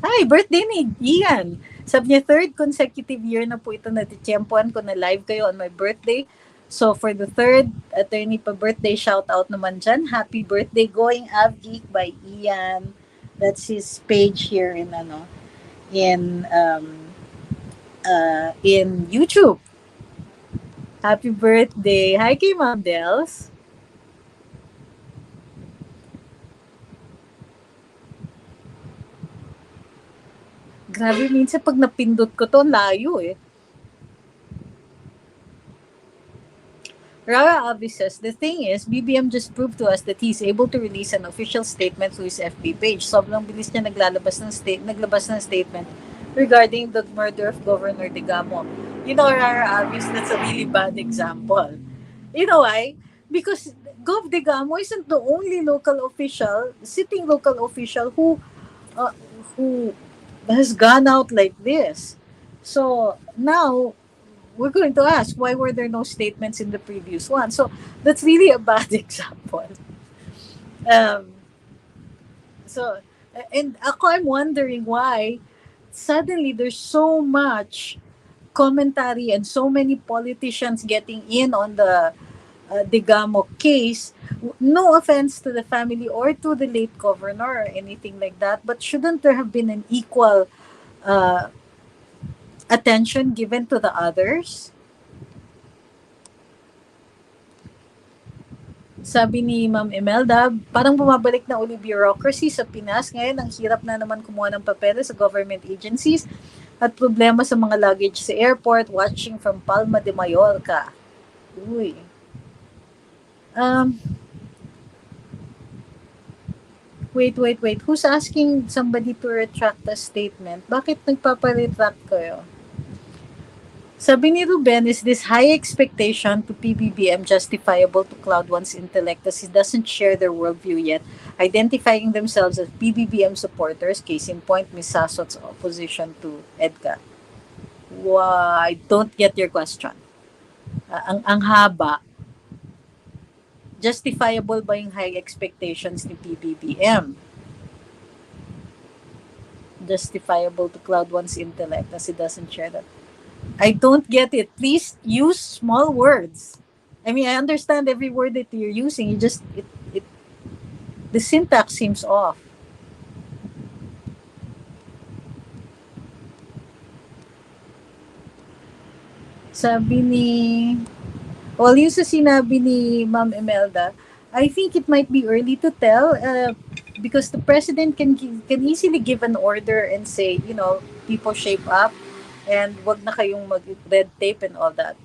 S1: Hi, birthday ni Ian. Sabi niya, third consecutive year na po ito na tiyempoan ko na live kayo on my birthday. So, for the third attorney pa birthday, shout out naman dyan. Happy birthday, Going Av Geek by Ian. That's his page here in YouTube. Happy birthday. Hi kay Ma'am Dels. Grabe, minsan pag napindot ko to, layo eh. Rara Avi says, the thing is, BBM just proved to us that he's able to release an official statement through his FB page. Sobrang bilis niya naglabas ng statement regarding the murder of Governor Digamo. You know, Rara Avi, that's a really bad example. You know why? Because Gov Digamo isn't the only sitting local official who has gone out like this. So now we're going to ask, why were there no statements in the previous one? So that's really a bad example. And I'm wondering why suddenly there's so much commentary and so many politicians getting in on the Digamo case. No offense to the family or to the late governor or anything like that, but shouldn't there have been an equal attention given to the others? Sabi ni Ma'am Imelda, parang bumabalik na uli bureaucracy sa Pinas. Ngayon, ang hirap na naman kumuha ng papeles sa government agencies at problema sa mga luggage sa airport, watching from Palma de Mallorca. Uy. Wait. Who's asking somebody to retract a statement? Bakit nagpaparetract kayo? Sabi ni Ruben, is this high expectation to PBBM justifiable to cloud one's intellect as he doesn't share their worldview yet, identifying themselves as PBBM supporters, case in point, Ms. Sasot's opposition to EDCA? Wow, I don't get your question. Ang haba. Justifiable ba yung high expectations ni PBBM? Justifiable to cloud one's intellect as he doesn't share that? I don't get it. Please use small words. I mean, I understand every word that you're using. You just the syntax seems off. Sabi ni yung sa sinabi ni Ma'am Imelda, I think it might be early to tell because the president can easily give an order and say, people shape up. And wag na kayong mag-red tape and all that.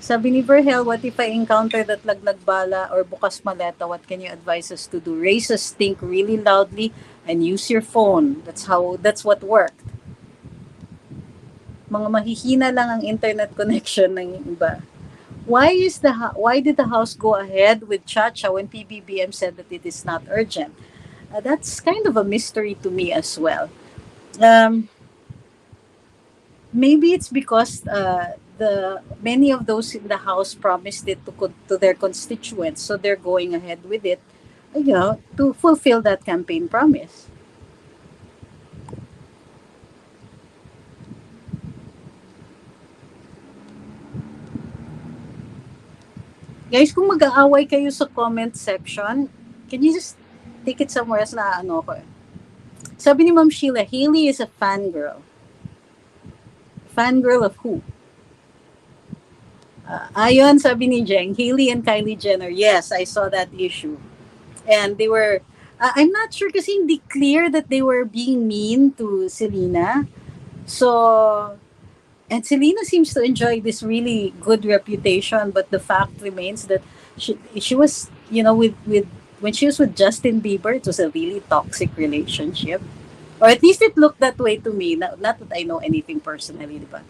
S1: Sabi ni Verhel, what if I encounter that laglag bala or bukas maleta? What can you advise us to do? Raise a stink really loudly and use your phone. That's what worked. Mga mahihina lang ang internet connection ng iba. Why did the House go ahead with Chacha when PBBM said that it is not urgent? That's kind of a mystery to me as well. Maybe it's because the many of those in the House promised it to their constituents, so they're going ahead with it, to fulfill that campaign promise. Guys, kung mag-aaway kayo sa comment section, can you just take it somewhere else na ano ko? Sabi ni Ma'am Sheila, Haley is a fangirl. Fangirl of who? Ayon, sabi ni Jeng, Haley and Kylie Jenner. Yes, I saw that issue. And they were, I'm not sure kasi hindi clear that they were being mean to Selena. So, and Selena seems to enjoy this really good reputation, but the fact remains that she was, with when she was with Justin Bieber, it was a really toxic relationship. Or at least it looked that way to me. Not that I know anything personally, di ba?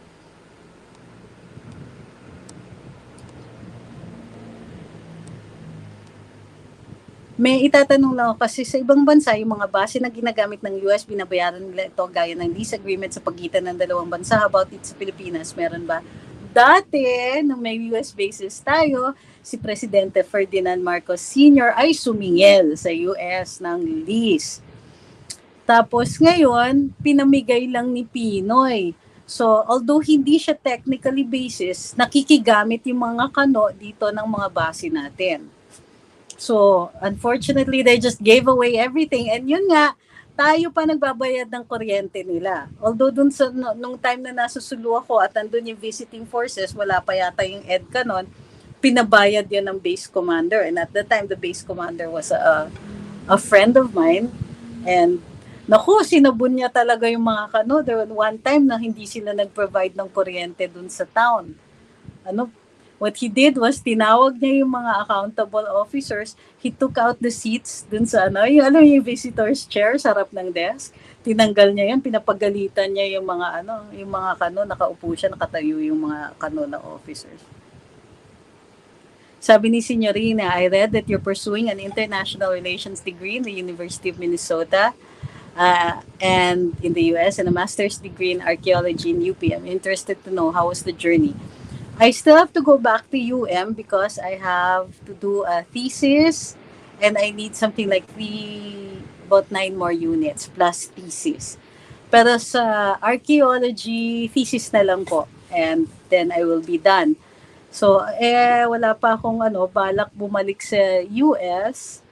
S1: May itatanong lang ako kasi sa ibang bansa, yung mga base na ginagamit ng US, binabayaran nila ito gaya ng lease agreement sa pagitan ng dalawang bansa. How about it sa Pilipinas? Meron ba? Dati, nung may US bases tayo, si Presidente Ferdinand Marcos Sr. ay sumingil sa US ng lease. Tapos ngayon, pinamigay lang ni Pinoy. So, although hindi siya technically basis, nakikigamit yung mga kano dito ng mga base natin. So, unfortunately, they just gave away everything. And yun nga, tayo pa nagbabayad ng kuryente nila. Although dun sa, nung time na nasusulo ako at andun yung visiting forces, wala pa yata yung EDCA nun, pinabayad yan ng base commander. And at the time, the base commander was a friend of mine. And naku, sinabun niya talaga yung mga kano. There was one time na hindi sila nag-provide ng kuryente dun sa town. What he did was, tinawag niya yung mga accountable officers. He took out the seats dun sa yung visitor's chair sa harap ng desk. Tinanggal niya yan, pinapagalitan niya yung mga kano, nakaupo siya, nakatayo yung mga kano na officers. Sabi ni Signorina, I read that you're pursuing an international relations degree in the University of Minnesota and in the US, and a master's degree in archaeology in UP. I'm interested to know, how was the journey? I still have to go back to because I have to do a thesis and I need something like about 9 more units plus thesis. Pero sa archaeology, thesis na lang po. And then I will be done. So, wala pa akong balak bumalik sa US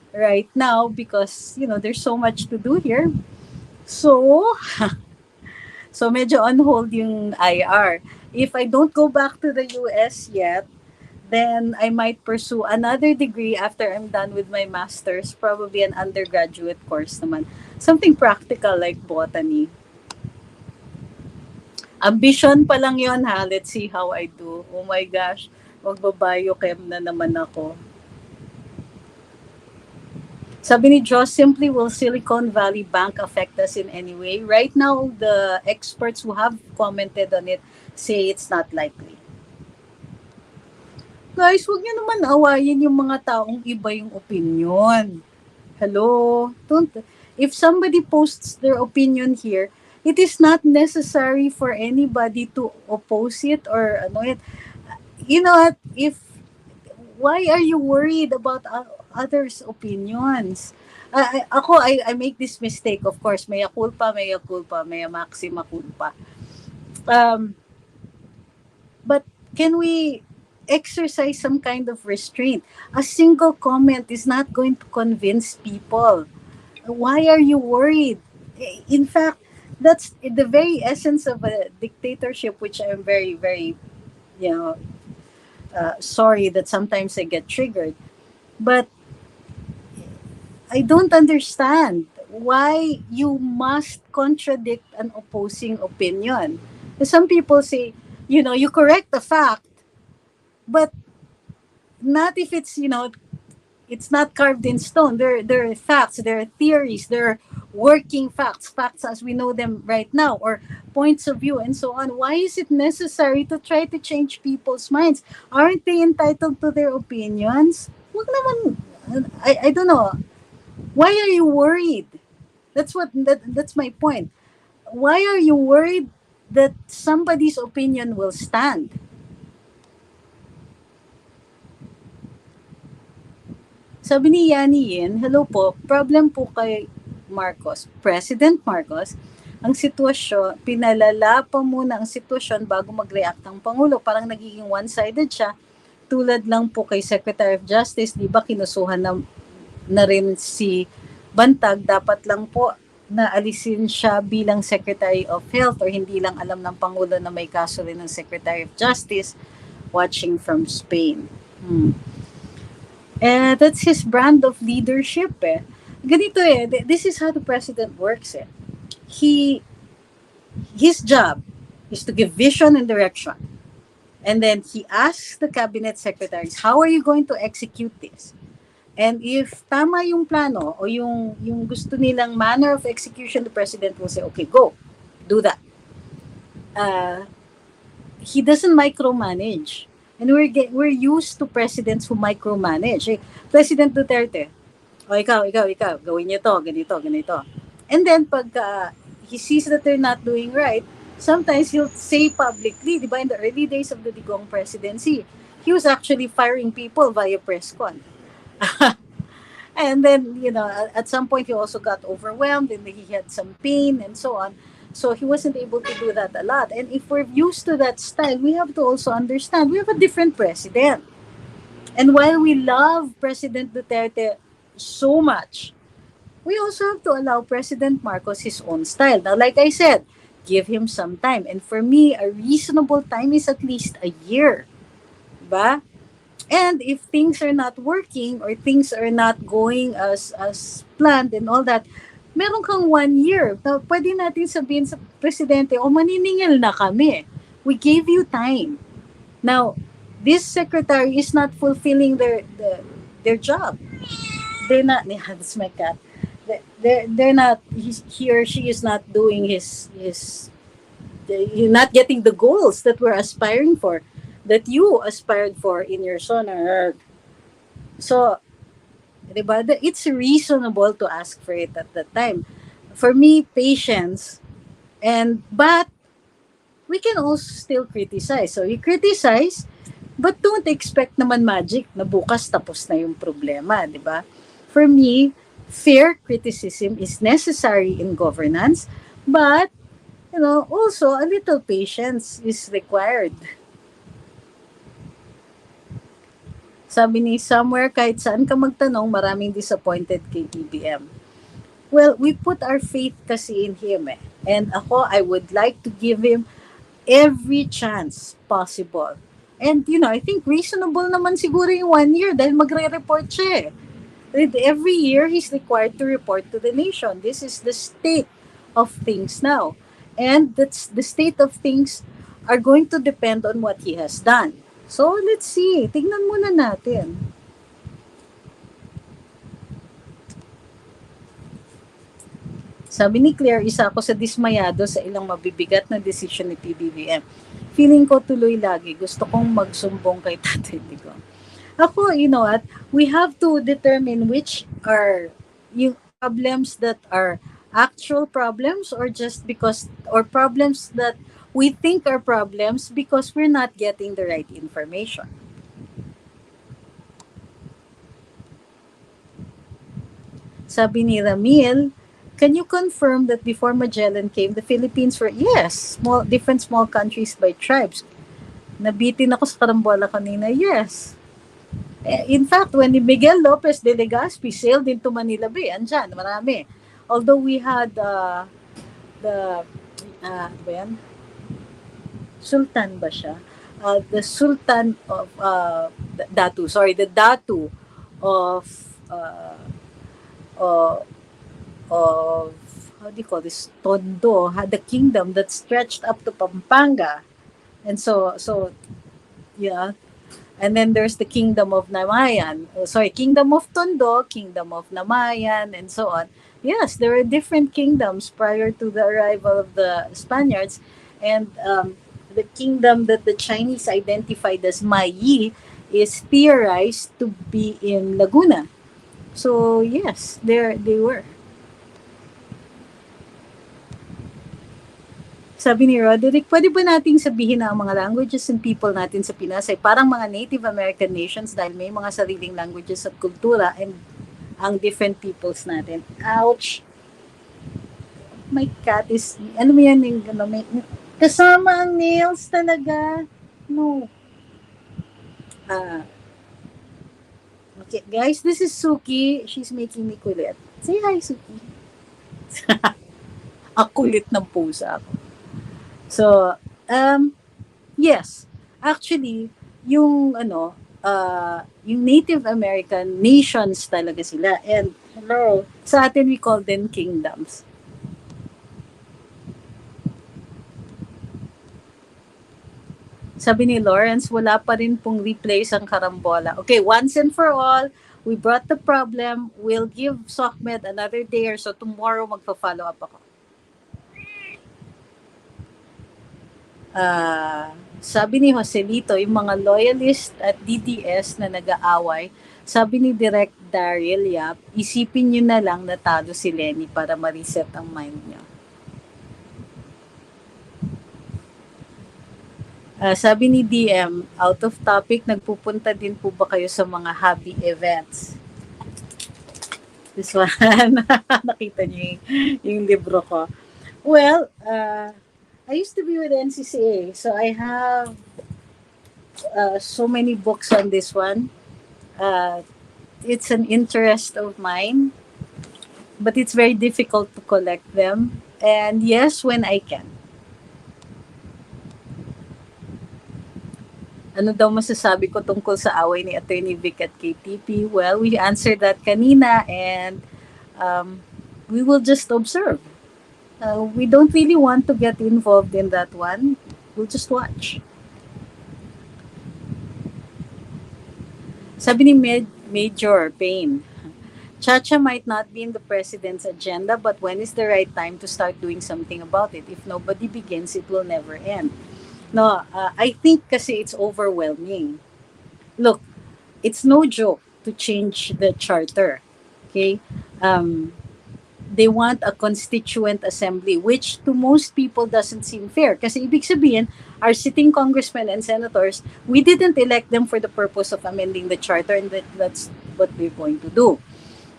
S1: right now because, there's so much to do here. So, so medyo on hold yung IR. If I don't go back to the US yet, then I might pursue another degree after I'm done with my master's, probably an undergraduate course naman. Something practical like botany. Ambition pa lang yon ha. Let's see how I do. Oh my gosh, magbabiochem na naman ako. Sabi ni Josh, simply, will Silicon Valley Bank affect us in any way? Right now, the experts who have commented on it say it's not likely. Guys, huwag niyo naman awayin yung mga taong iba yung opinion. Hello? If somebody posts their opinion here, it is not necessary for anybody to oppose it or it. You know what? Why are you worried about others' opinions? I make this mistake, of course. Mea culpa, mea maxima culpa. But can we exercise some kind of restraint? A single comment is not going to convince people. Why are you worried? In fact, that's the very essence of a dictatorship, which I'm very, very, sorry that sometimes I get triggered. But I don't understand why you must contradict an opposing opinion. Some people say, you correct the fact, but not if it's, it's not carved in stone. There are facts, there are theories, there are working facts as we know them right now, or points of view and so on. Why is it necessary to try to change people's minds? Aren't they entitled to their opinions? Wag naman, I don't know. Why are you worried? That's my point. Why are you worried that somebody's opinion will stand. Sabi ni Yani Yin, hello po, problem po kay Marcos, President Marcos, ang sitwasyon, pinalala pa muna ang sitwasyon bago mag-react ang Pangulo. Parang nagiging one-sided siya. Tulad lang po kay Secretary of Justice, di ba kinusuhan na rin si Bantag, dapat lang po na alisin siya bilang Secretary of Health or hindi lang alam ng Pangulo na may kaso rin ng Secretary of Justice watching from Spain. That's his brand of leadership eh. Ganito eh, this is how the president works eh. His job is to give vision and direction. And then he asks the cabinet secretaries, how are you going to execute this? And if tama yung plano o yung gusto nilang manner of execution, the president will say, okay, go, do that. He doesn't micromanage. And we're used to presidents who micromanage. Eh, President Duterte, ikaw, gawin niyo to, ganito. And then pag he sees that they're not doing right, sometimes he'll say publicly, di ba, in the early days of the Digong presidency, he was actually firing people via press con. And then, at some point he also got overwhelmed and he had some pain and so on. So he wasn't able to do that a lot. And if we're used to that style, we have to also understand we have a different president. And while we love President Duterte so much, we also have to allow President Marcos his own style. Now, like I said, give him some time. And for me, a reasonable time is at least a year. Ba? And if things are not working or things are not going as planned and all that, meron kang 1 year. Now, pwede natin sabihin sa presidente, maniningil na kami. We gave you time. Now, this secretary is not fulfilling their job. They're not, that's my cat. They're not, he or she is not doing you're not getting the goals that we're aspiring for, that you aspired for in your son or her. So, diba, it's reasonable to ask for it at that time. For me, patience, but we can also still criticize. So, you criticize, but don't expect naman magic na bukas tapos na yung problema, diba? For me, fair criticism is necessary in governance, but also a little patience is required. Sabi ni somewhere, kahit saan ka magtanong, maraming disappointed kay BBM. Well, we put our faith kasi in him eh. And ako, I would like to give him every chance possible. And I think reasonable naman siguro yung 1 year dahil magre-report siya eh. Every year, he's required to report to the nation. This is the state of things now. And that's the state of things are going to depend on what he has done. So, let's see. Tingnan muna natin. Sabi ni Claire, isa ako sa dismayado sa ilang mabibigat na desisyon ni PBBM. Feeling ko tuloy lagi. Gusto kong magsumbong kay Tatay Digong. Ako, what? We have to determine which are yung problems that are actual problems or problems that we think are problems because we're not getting the right information. Sabi ni Ramil, can you confirm that before Magellan came, the Philippines were, yes, different small countries by tribes. Nabitin ako sa karambola kanina, yes. In fact, when Miguel Lopez de Legazpi sailed into Manila Bay, andyan, marami. Although we had Sultan ba siya? The Sultan of the Datu of how do you call this? Tondo had the kingdom that stretched up to Pampanga, and so yeah. And then there's the Kingdom of Namayan. Kingdom of Tondo, Kingdom of Namayan, and so on. Yes, there were different kingdoms prior to the arrival of the Spaniards. And the kingdom that the Chinese identified as Mayi is theorized to be in Laguna. So, yes, there they were. Sabi ni Roderick, pwede ba nating sabihin na ang mga languages and people natin sa Pinas ay parang mga Native American nations dahil may mga sariling languages at kultura and ang different peoples natin. Ouch! My cat is, ano mo yan, yung, ano, kasama ang nails talaga. No. Okay, guys, this is Suki. She's making me kulit. Say hi, Suki. Ang kulit ng pusa ako. So, yes. Actually, yung yung Native American nations talaga sila. And hello, sa atin we call them kingdoms. Sabi ni Lawrence, wala pa rin pong replace ang karambola. Okay, once and for all, we brought the problem. We'll give SOCMED another day or so. Tomorrow, magpa-follow up ako. Sabi ni Joselito, yung mga loyalist at DDS na nag-aaway, sabi ni Direk Daryl Yap, isipin nyo na lang na talo si Lenny para ma-reset ang mind nyo. Sabi ni DM, out of topic, nagpupunta din po ba kayo sa mga hobby events? This one, nakita niyo yung libro ko. Well, I used to be with NCCA, so I have so many books on this one. It's an interest of mine, but it's very difficult to collect them. And yes, when I can. Ano daw masasabi ko tungkol sa away ni Attorney Vic at KTP? Well, we answered that kanina and we will just observe. We don't really want to get involved in that one. We'll just watch. Sabi ni Major Payne, Chacha might not be in the president's agenda, but when is the right time to start doing something about it? If nobody begins, it will never end. No, I think kasi it's overwhelming. Look, it's no joke to change the charter. Okay? They want a constituent assembly, which to most people doesn't seem fair. Kasi ibig sabihin, our sitting congressmen and senators, we didn't elect them for the purpose of amending the charter, and that's what we're going to do.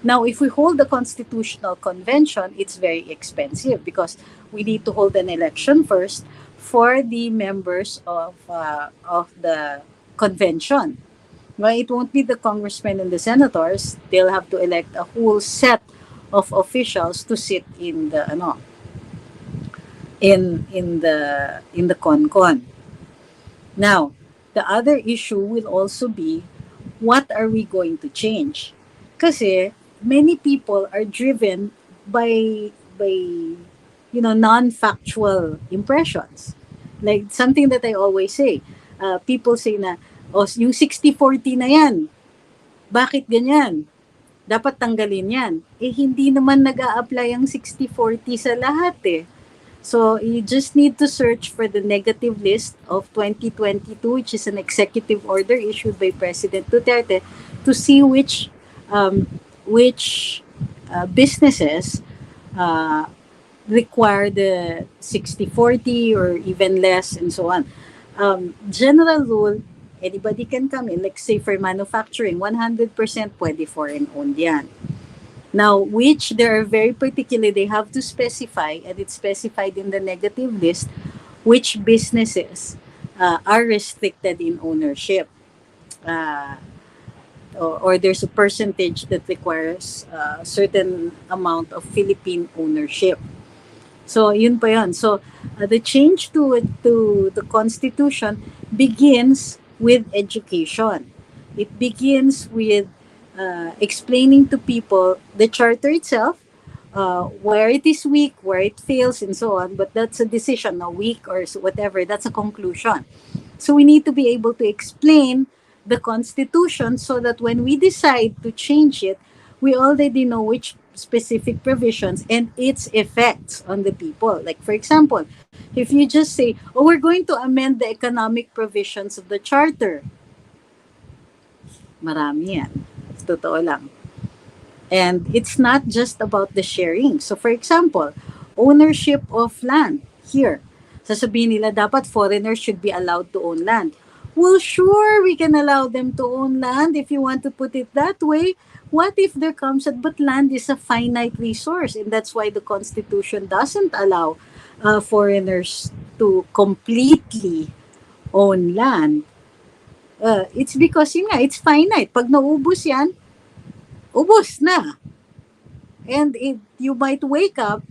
S1: Now, if we hold the constitutional convention, it's very expensive because we need to hold an election first for the members of the convention. Well, it won't be the congressmen and the senators. They'll have to elect a whole set of officials to sit in the in the CONCON. Now, the other issue will also be, what are we going to change? Kasi many people are driven by non-factual impressions. Like something that I always say, people say na, yung 60-40 na yan, bakit ganyan? Dapat tanggalin yan. Hindi naman nag-a-apply ang 60-40 sa lahat eh. So, you just need to search for the negative list of 2022, which is an executive order issued by President Duterte, to see which businesses require the 60-40 or even less and so on. General rule, anybody can come in. Like say for manufacturing, 100% pwede foreign owned yan. Now, which they are very particular, they have to specify, and it's specified in the negative list, which businesses are restricted in ownership. Or there's a percentage that requires a certain amount of Philippine ownership. So, yun pa yun. So, the change to the Constitution begins with education. It begins with explaining to people the charter itself, where it is weak, where it fails, and so on. But that's a decision, no, weak or whatever. That's a conclusion. So, we need to be able to explain the Constitution so that when we decide to change it, we already know which specific provisions and its effects on the people. Like, for example, if you just say, oh, we're going to amend the economic provisions of the charter. Marami yan. Totoo lang. And it's not just about the sharing. So, for example, ownership of land here. Sasabihin nila, dapat foreigners should be allowed to own land. Well, sure, we can allow them to own land if you want to put it that way. What if there comes at, but land is a finite resource, and that's why the Constitution doesn't allow foreigners to completely own land. It's because yun nga, it's finite. Pag naubos yan, ubos na. And you might wake up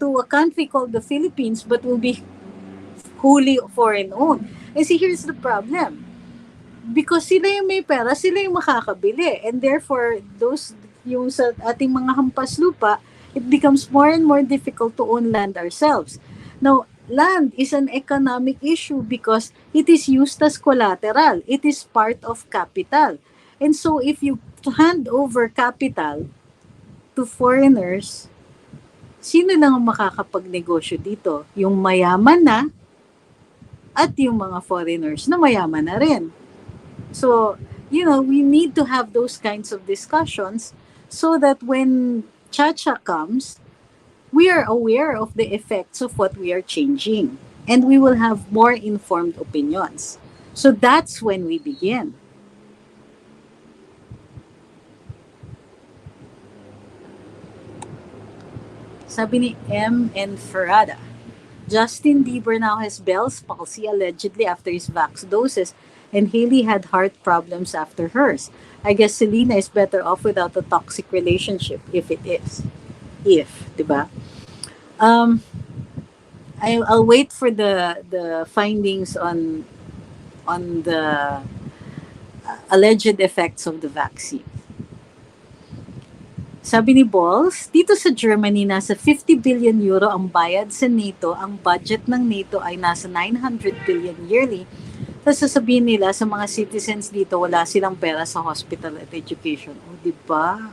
S1: to a country called the Philippines but will be wholly foreign owned. And see, here's the problem. Because sila yung may pera, sila yung makakabili. And therefore, those yung sa ating mga hampas lupa, it becomes more and more difficult to own land ourselves. Now, land is an economic issue because it is used as collateral. It is part of capital. And so if you hand over capital to foreigners, sino lang ang makakapagnegosyo dito? Yung mayaman na at yung mga foreigners na mayaman na rin. So, we need to have those kinds of discussions so that when Chacha comes, we are aware of the effects of what we are changing. And we will have more informed opinions. So that's when we begin. Sabi ni M. Ferrada, Justin Bieber now has Bell's palsy allegedly after his vax doses, and Hailey had heart problems after hers. I guess Selena is better off without a toxic relationship, if it is. If, diba? I'll wait for the findings on the alleged effects of the vaccine. Sabi ni Balls, dito sa Germany, nasa 50 billion euro ang bayad sa NATO. Ang budget ng NATO ay nasa 900 billion yearly. Tapos sasabihin nila sa mga citizens dito, wala silang pera sa hospital at education. O, diba?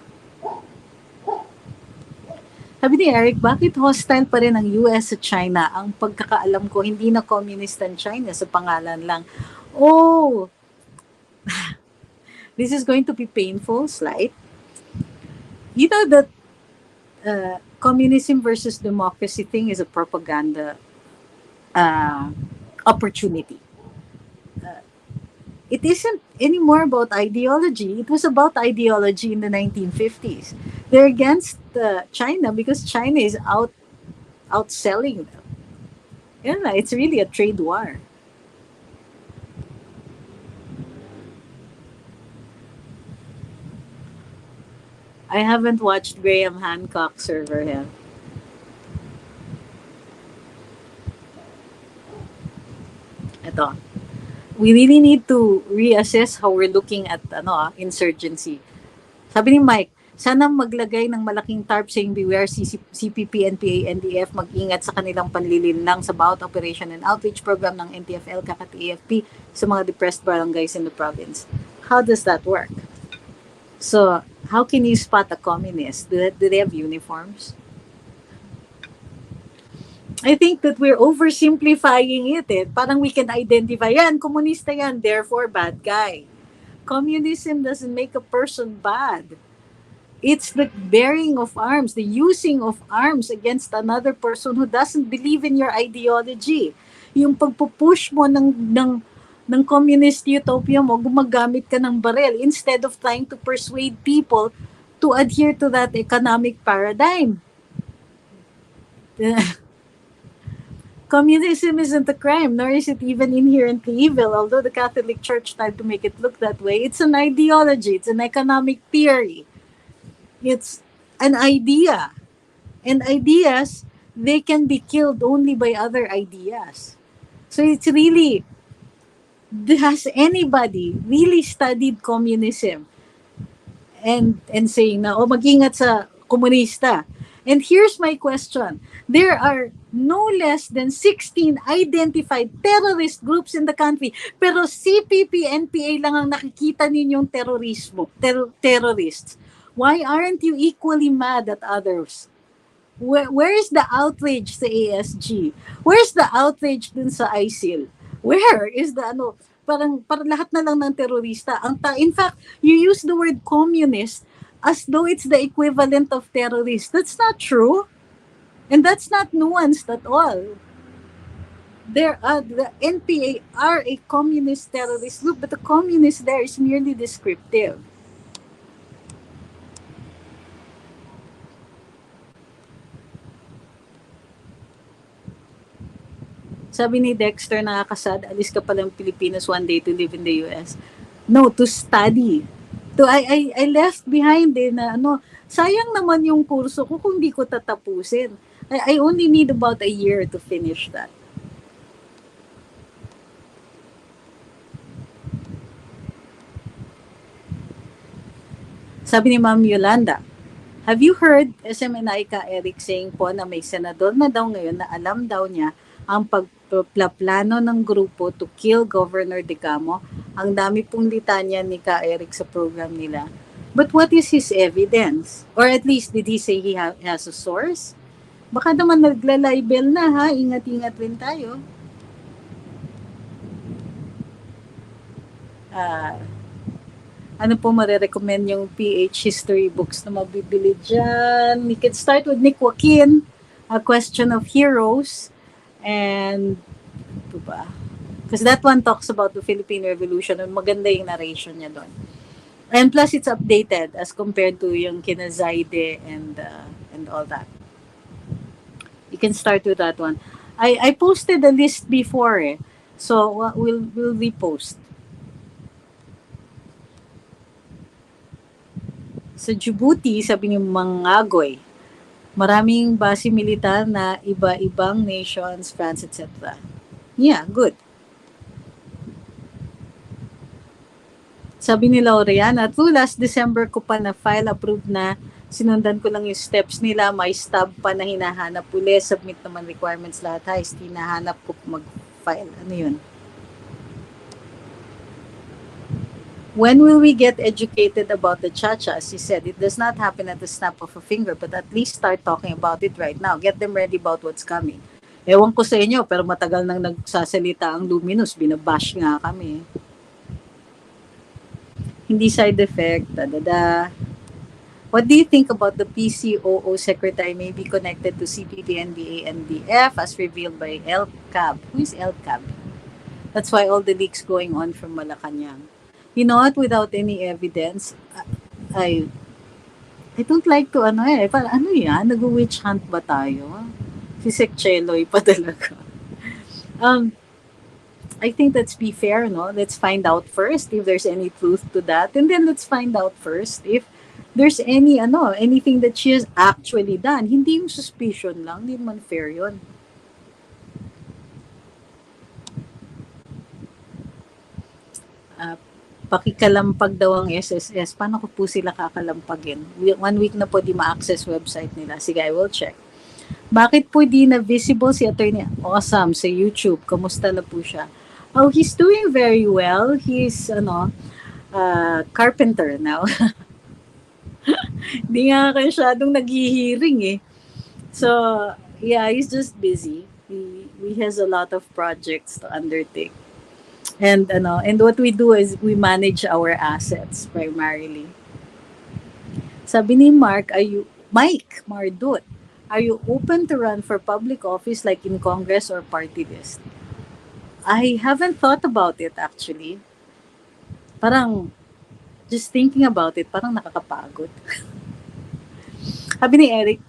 S1: Sabi ni Eric, bakit hostile pa rin ang US sa China? Ang pagkakaalam ko, hindi na communist ang China, sa pangalan lang. Oh! This is going to be painful, slight. You know that communism versus democracy thing is a propaganda opportunity. It isn't anymore about ideology. It was about ideology in the 1950s. They're against China because China is outselling them. Yeah, it's really a trade war. I haven't watched Graham Hancock server here. Ito. We really need to reassess how we're looking at insurgency. Sabi ni Mike, sana maglagay ng malaking tarp saying beware CPP, NPA, NDF, mag-ingat sa kanilang panlilinlang sa bawat operation and outreach program ng NTFL, kakat AFP sa mga depressed barangays in the province. How does that work? So, how can you spot a communist? Do they have uniforms? I think that we're oversimplifying it. Parang we can identify, yan, komunista yan, therefore bad guy. Communism doesn't make a person bad. It's the bearing of arms, the using of arms against another person who doesn't believe in your ideology. Yung pagpupush mo ng communist utopia mo, gumagamit ka ng baril instead of trying to persuade people to adhere to that economic paradigm. Communism isn't a crime, nor is it even inherently evil, although the Catholic Church tried to make it look that way. It's an ideology. It's an economic theory. It's an idea. And ideas, they can be killed only by other ideas. So it's really, has anybody really studied communism and saying na, mag-ingat sa komunista? And here's my question. There are no less than 16 identified terrorist groups in the country. Pero CPP, NPA lang ang nakikita ninyong terrorists. Why aren't you equally mad at others? Where is the outrage sa ASG? Where's the outrage dun sa ISIL? Where is the parang lahat na lang ng terorista. In fact, you use the word communist as though it's the equivalent of terrorist. That's not true. And that's not nuanced at all. The NPA are a communist terrorist group, but the communist there is merely descriptive. Sabi ni Dexter, nakakasad, alis ka palang Pilipinas one day to live in the US. No, to study. I left behind na sayang naman yung kurso ko kung di ko tatapusin. I only need about a year to finish that. Sabi ni Ma'am Yolanda, have you heard SMNI ka Eric saying po na may senador na daw ngayon na alam daw niya ang pagplano ng grupo to kill Governor Decamo? Ang dami pong litanya ni Ka Eric sa program nila. But what is his evidence? Or at least, did he say he has a source? Baka naman nagla-libel na ha, ingat-ingat rin tayo. Ano po marirecommend yung PH history books na mabibili dyan? We can start with Nick Joaquin, A Question of Heroes. And, ito ba? Because that one talks about the Philippine Revolution and maganda yung narration niya doon. And plus, it's updated as compared to yung kina Zaide and all that. You can start with that one. I posted a list before so we'll repost. Sa Djibouti, sabi ni Mangagoy, maraming base militar na iba-ibang nations, France, etc. Yeah, good. Sabi ni Laureana, through last December ko pa na file approved na, sinundan ko lang yung steps nila, may stub pa na hinahanap uli, submit naman requirements lahat, hinahanap ko mag-file. Ano yun? When will we get educated about the cha-cha? As he said, it does not happen at the snap of a finger, but at least start talking about it right now. Get them ready about what's coming. Ewan ko sa inyo, pero matagal nang nagsasalita ang Luminous. Binabash nga kami. Hindi side effect, What do you think about the PCOO secretary may be connected to CPP, NBA, NDF as revealed by LCAB? Who is LCAB? That's why all the leaks going on from Malacanang. You know what, without any evidence, I don't like to parang ano yan, nag-witch hunt ba tayo? Si Sec Cheloy pa talaga. I think let's be fair, no? Let's find out first if there's any truth to that, and then let's find out first if there's anything that she has actually done. Hindi yung suspicion lang, hindi man fair yun. Pakikalampag daw ang SSS. Paano ko po sila kakalampagin? 1 week na po di ma-access website nila. Sige, I will check. Bakit po di na visible si Attorney Awesome sa YouTube? Kamusta na po siya? Oh, he's doing very well. He's, carpenter now. Di nga masyadong naghihiring So, yeah, he's just busy. He has a lot of projects to undertake. And what we do is we manage our assets primarily. Sabi ni Mike Mardut, are you open to run for public office like in Congress or party list? I haven't thought about it actually. Parang just thinking about it, parang nakakapagod. Sabi ni Eric,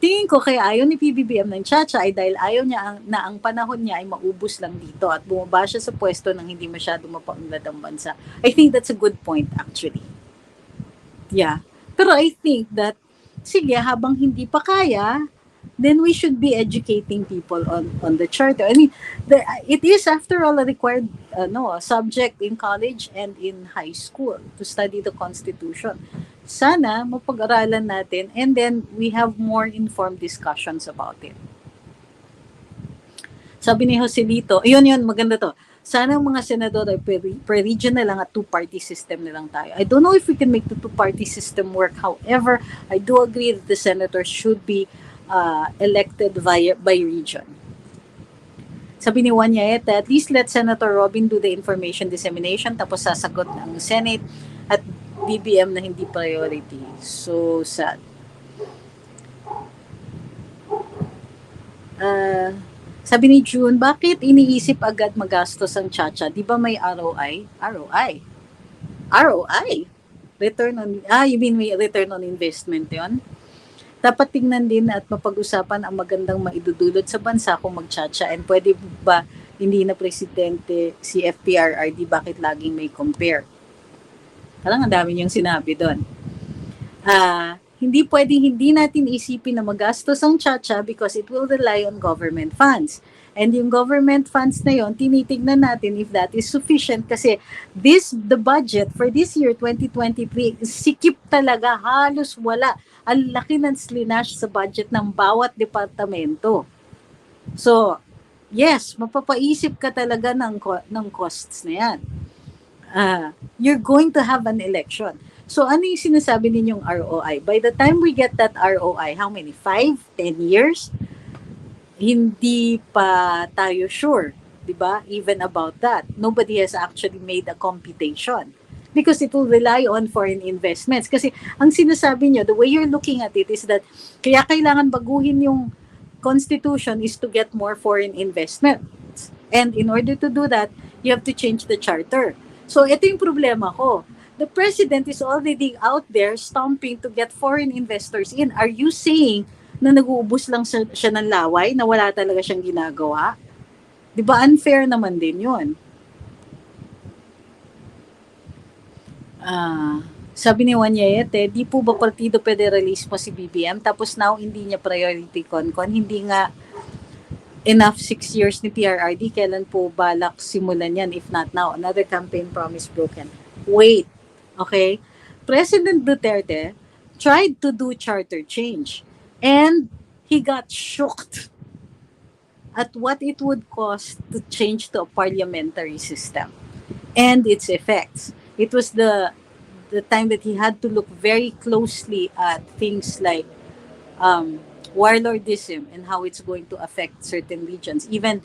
S1: tingin ko kaya ayaw ni PBBM ng cha-cha ay dahil ayaw niya na ang panahon niya ay maubos lang dito at bumaba siya sa pwesto nang hindi masyado mapaunlad ang bansa. I think that's a good point actually. Yeah. Pero I think that, sige, habang hindi pa kaya, then we should be educating people on the charter. I mean, it is after all a required subject in college and in high school to study the Constitution. Sana mapag-aralan natin and then we have more informed discussions about it. Sabi ni Joselito, yun, maganda to. Sana ang mga senador ay per-region na lang at two-party system na lang tayo. I don't know if we can make the two-party system work. However, I do agree that the senators should be elected by region. Sabi ni Juan Yaeta, at least let Senator Robin do the information dissemination tapos sasagot ng Senate at BBM na hindi priority. So sad. Sabi ni June, bakit iniisip agad magastos ang Chacha? Di ba may ROI? ROI. ROI. Return on, you mean may return on investment yon? Dapat tingnan din at mapag-usapan ang magandang maidudulot sa bansa kung mag-Chacha. And pwede ba hindi na presidente si FPRRD, bakit laging may compare? Parang ang dami niyang sinabi doon. Hindi pwedeng hindi natin isipin na magastos ang Chacha because it will rely on government funds. And yung government funds na yon, tinitignan natin if that is sufficient kasi the budget for this year, 2023, sikip talaga, halos wala. Ang laki ng slinash sa budget ng bawat departamento. So, yes, mapapaisip ka talaga ng costs na yan. You're going to have an election. So, ano yung sinasabi ninyong ROI? By the time we get that ROI, how many? 5, 10 years? Hindi pa tayo sure, di ba? Even about that. Nobody has actually made a computation. Because it will rely on foreign investments. Kasi ang sinasabi nyo, the way you're looking at it is that kaya kailangan baguhin yung constitution is to get more foreign investments. And in order to do that, you have to change the charter. So, ito yung problema ko. The president is already out there stomping to get foreign investors in. Are you saying na nag-uubos lang siya ng laway, na wala talaga siyang ginagawa? Di ba unfair naman din yun? Sabi ni Wanyayete, di po ba Partido Federalismo si BBM? Tapos now, hindi niya priority con-con. Hindi nga enough 6 years ni PRRD. Kailan po balak simulan yan? If not now, another campaign promise broken. Wait. Okay? President Duterte tried to do charter change and he got shocked at what it would cost to change to a parliamentary system and its effects. It was the time that he had to look very closely at things like warlordism and how it's going to affect certain regions. Even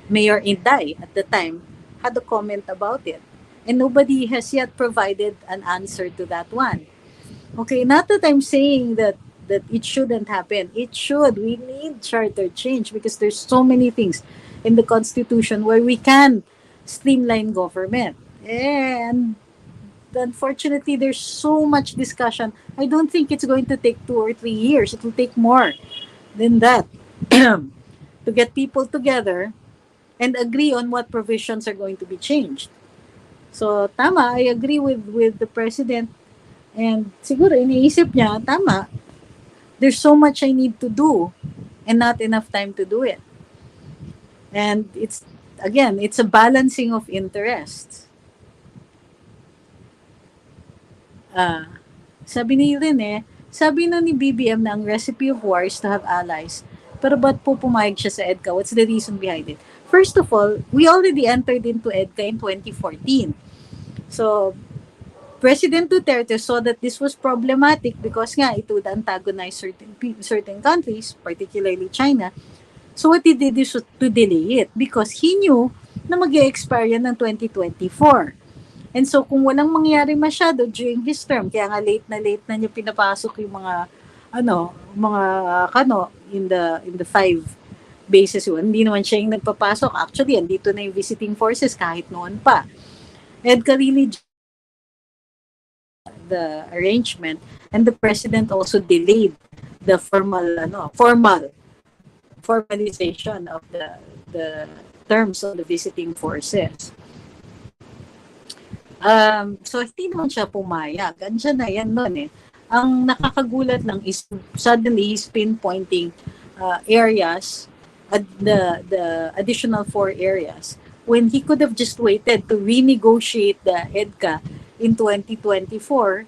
S1: Mayor Inday at the time had a comment about it. And nobody has yet provided an answer to that one. Okay, not that I'm saying that it shouldn't happen. It should. We need charter change because there's so many things in the Constitution where we can streamline government. And unfortunately, there's so much discussion. I don't think it's going to take 2 or 3 years. It will take more than that to get people together and agree on what provisions are going to be changed. So, tama, I agree with the president. And siguro, iniisip niya, tama, there's so much I need to do and not enough time to do it. And it's a balancing of interests. Sabi ni BBM na ang recipe of war is to have allies. Pero ba't po pumayag siya sa EDCA? What's the reason behind it? First of all, we already entered into EDCA in 2014. So, President Duterte saw that this was problematic because nga it would antagonize certain countries, particularly China. So what he did is to delay it because he knew na mag-e-expire yan ng 2024. And so kung walang mangyari masyado during his term, kaya nga late na niya pinapasok yung mga in the 5 bases yun. Hindi naman siya yung nagpapasok. Actually, andito na yung visiting forces kahit noon pa. EDCA really the arrangement, and the president also delayed the formalization of the terms of the visiting forces. So hindi naman siya pumayag. Andiyan na yan nun eh. Ang nakakagulat lang is suddenly he's pinpointing areas at the additional 4 areas when he could have just waited to renegotiate the EDCA in 2024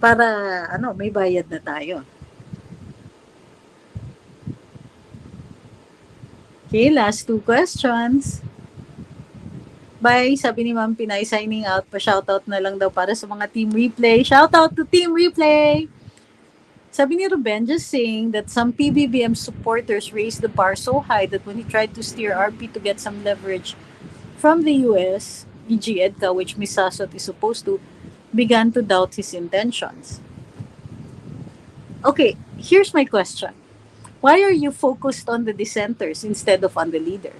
S1: para may bayad na tayo. Okay, last 2 questions. Bye, sabi ni Ma'am Pinay, signing out pa, shoutout na lang daw para sa mga Team Replay. Shoutout to Team Replay! Sabi ni Ruben, just saying that some PBBM supporters raised the bar so high that when he tried to steer RP to get some leverage from the US, e.g. EDCA, which Ms. Sasot is supposed to, began to doubt his intentions. Okay, here's my question. Why are you focused on the dissenters instead of on the leader?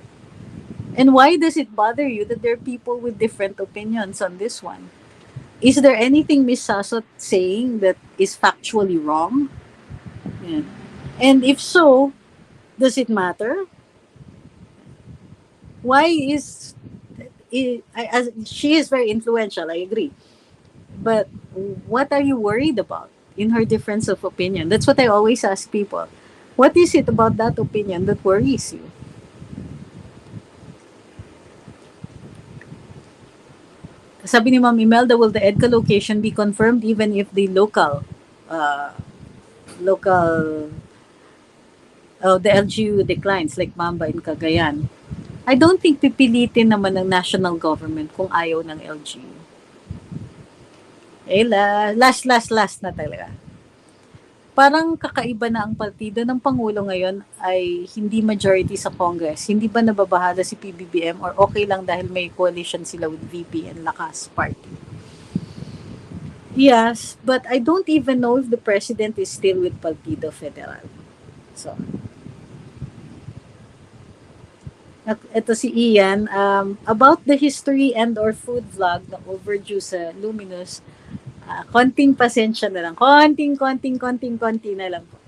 S1: And why does it bother you that there are people with different opinions on this one? Is there anything Miss Sasot saying that is factually wrong? Yeah. And if so, does it matter? Why is as she is very influential, I agree. But what are you worried about in her difference of opinion? That's what I always ask people. What is it about that opinion that worries you? Sabi ni Ma'am Imelda, will the EDCA location be confirmed even if the local the LGU declines like Mamba in Cagayan? I don't think pipilitin naman ng national government kung ayaw ng LGU. Eh, last na talaga. Parang kakaiba na ang partido ng Pangulo ngayon ay hindi majority sa Congress. Hindi ba nababahala si PBBM or okay lang dahil may coalition sila with VP and Lakas Party? Yes, but I don't even know if the president is still with Partido Federal. So, ito si Ian, about the history and or food vlog na overdue sa Luminous, konting pasensya na lang. Konting na lang po.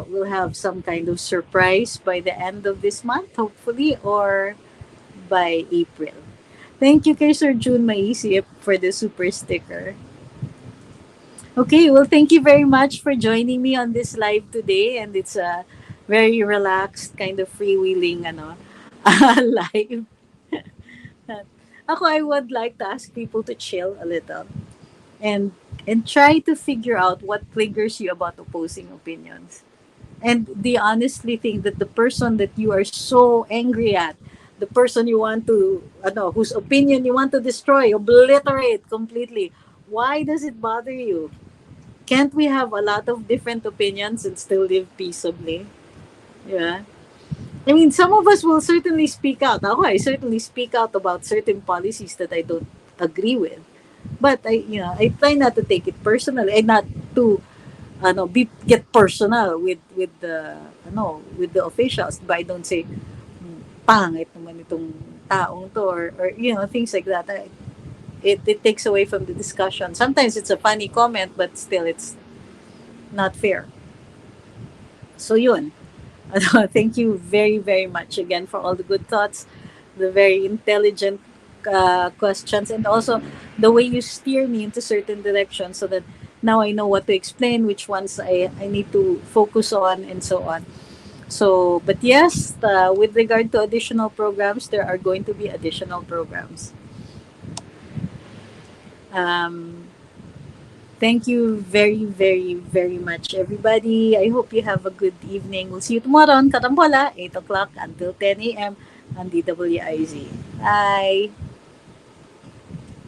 S1: We'll have some kind of surprise by the end of this month, hopefully, or by April. Thank you kay Sir June Maisip for the super sticker. Okay, well, thank you very much for joining me on this live today. And it's a very relaxed, kind of freewheeling live. Ako, I would like to ask people to chill a little and try to figure out what triggers you about opposing opinions. And do you honestly think that the person that you are so angry at, the person you want to, whose opinion you want to destroy, obliterate completely, why does it bother you? Can't we have a lot of different opinions and still live peaceably? Yeah. I mean, some of us will certainly speak out. I certainly speak out about certain policies that I don't agree with. But I try not to take it personally and not to get personal with the officials. But I don't say pangit naman itong taong to or things like that. It takes away from the discussion. Sometimes it's a funny comment, but still it's not fair. So yun. Thank you very, very much again for all the good thoughts, the very intelligent questions, and also the way you steer me into certain directions so that now I know what to explain, which ones I need to focus on, and so on. So, but yes, with regard to additional programs, there are going to be additional programs. Thank you very, very, very much, everybody. I hope you have a good evening. We'll see you tomorrow on Karambola, 8 o'clock until 10 a.m. on DWIZ. Bye!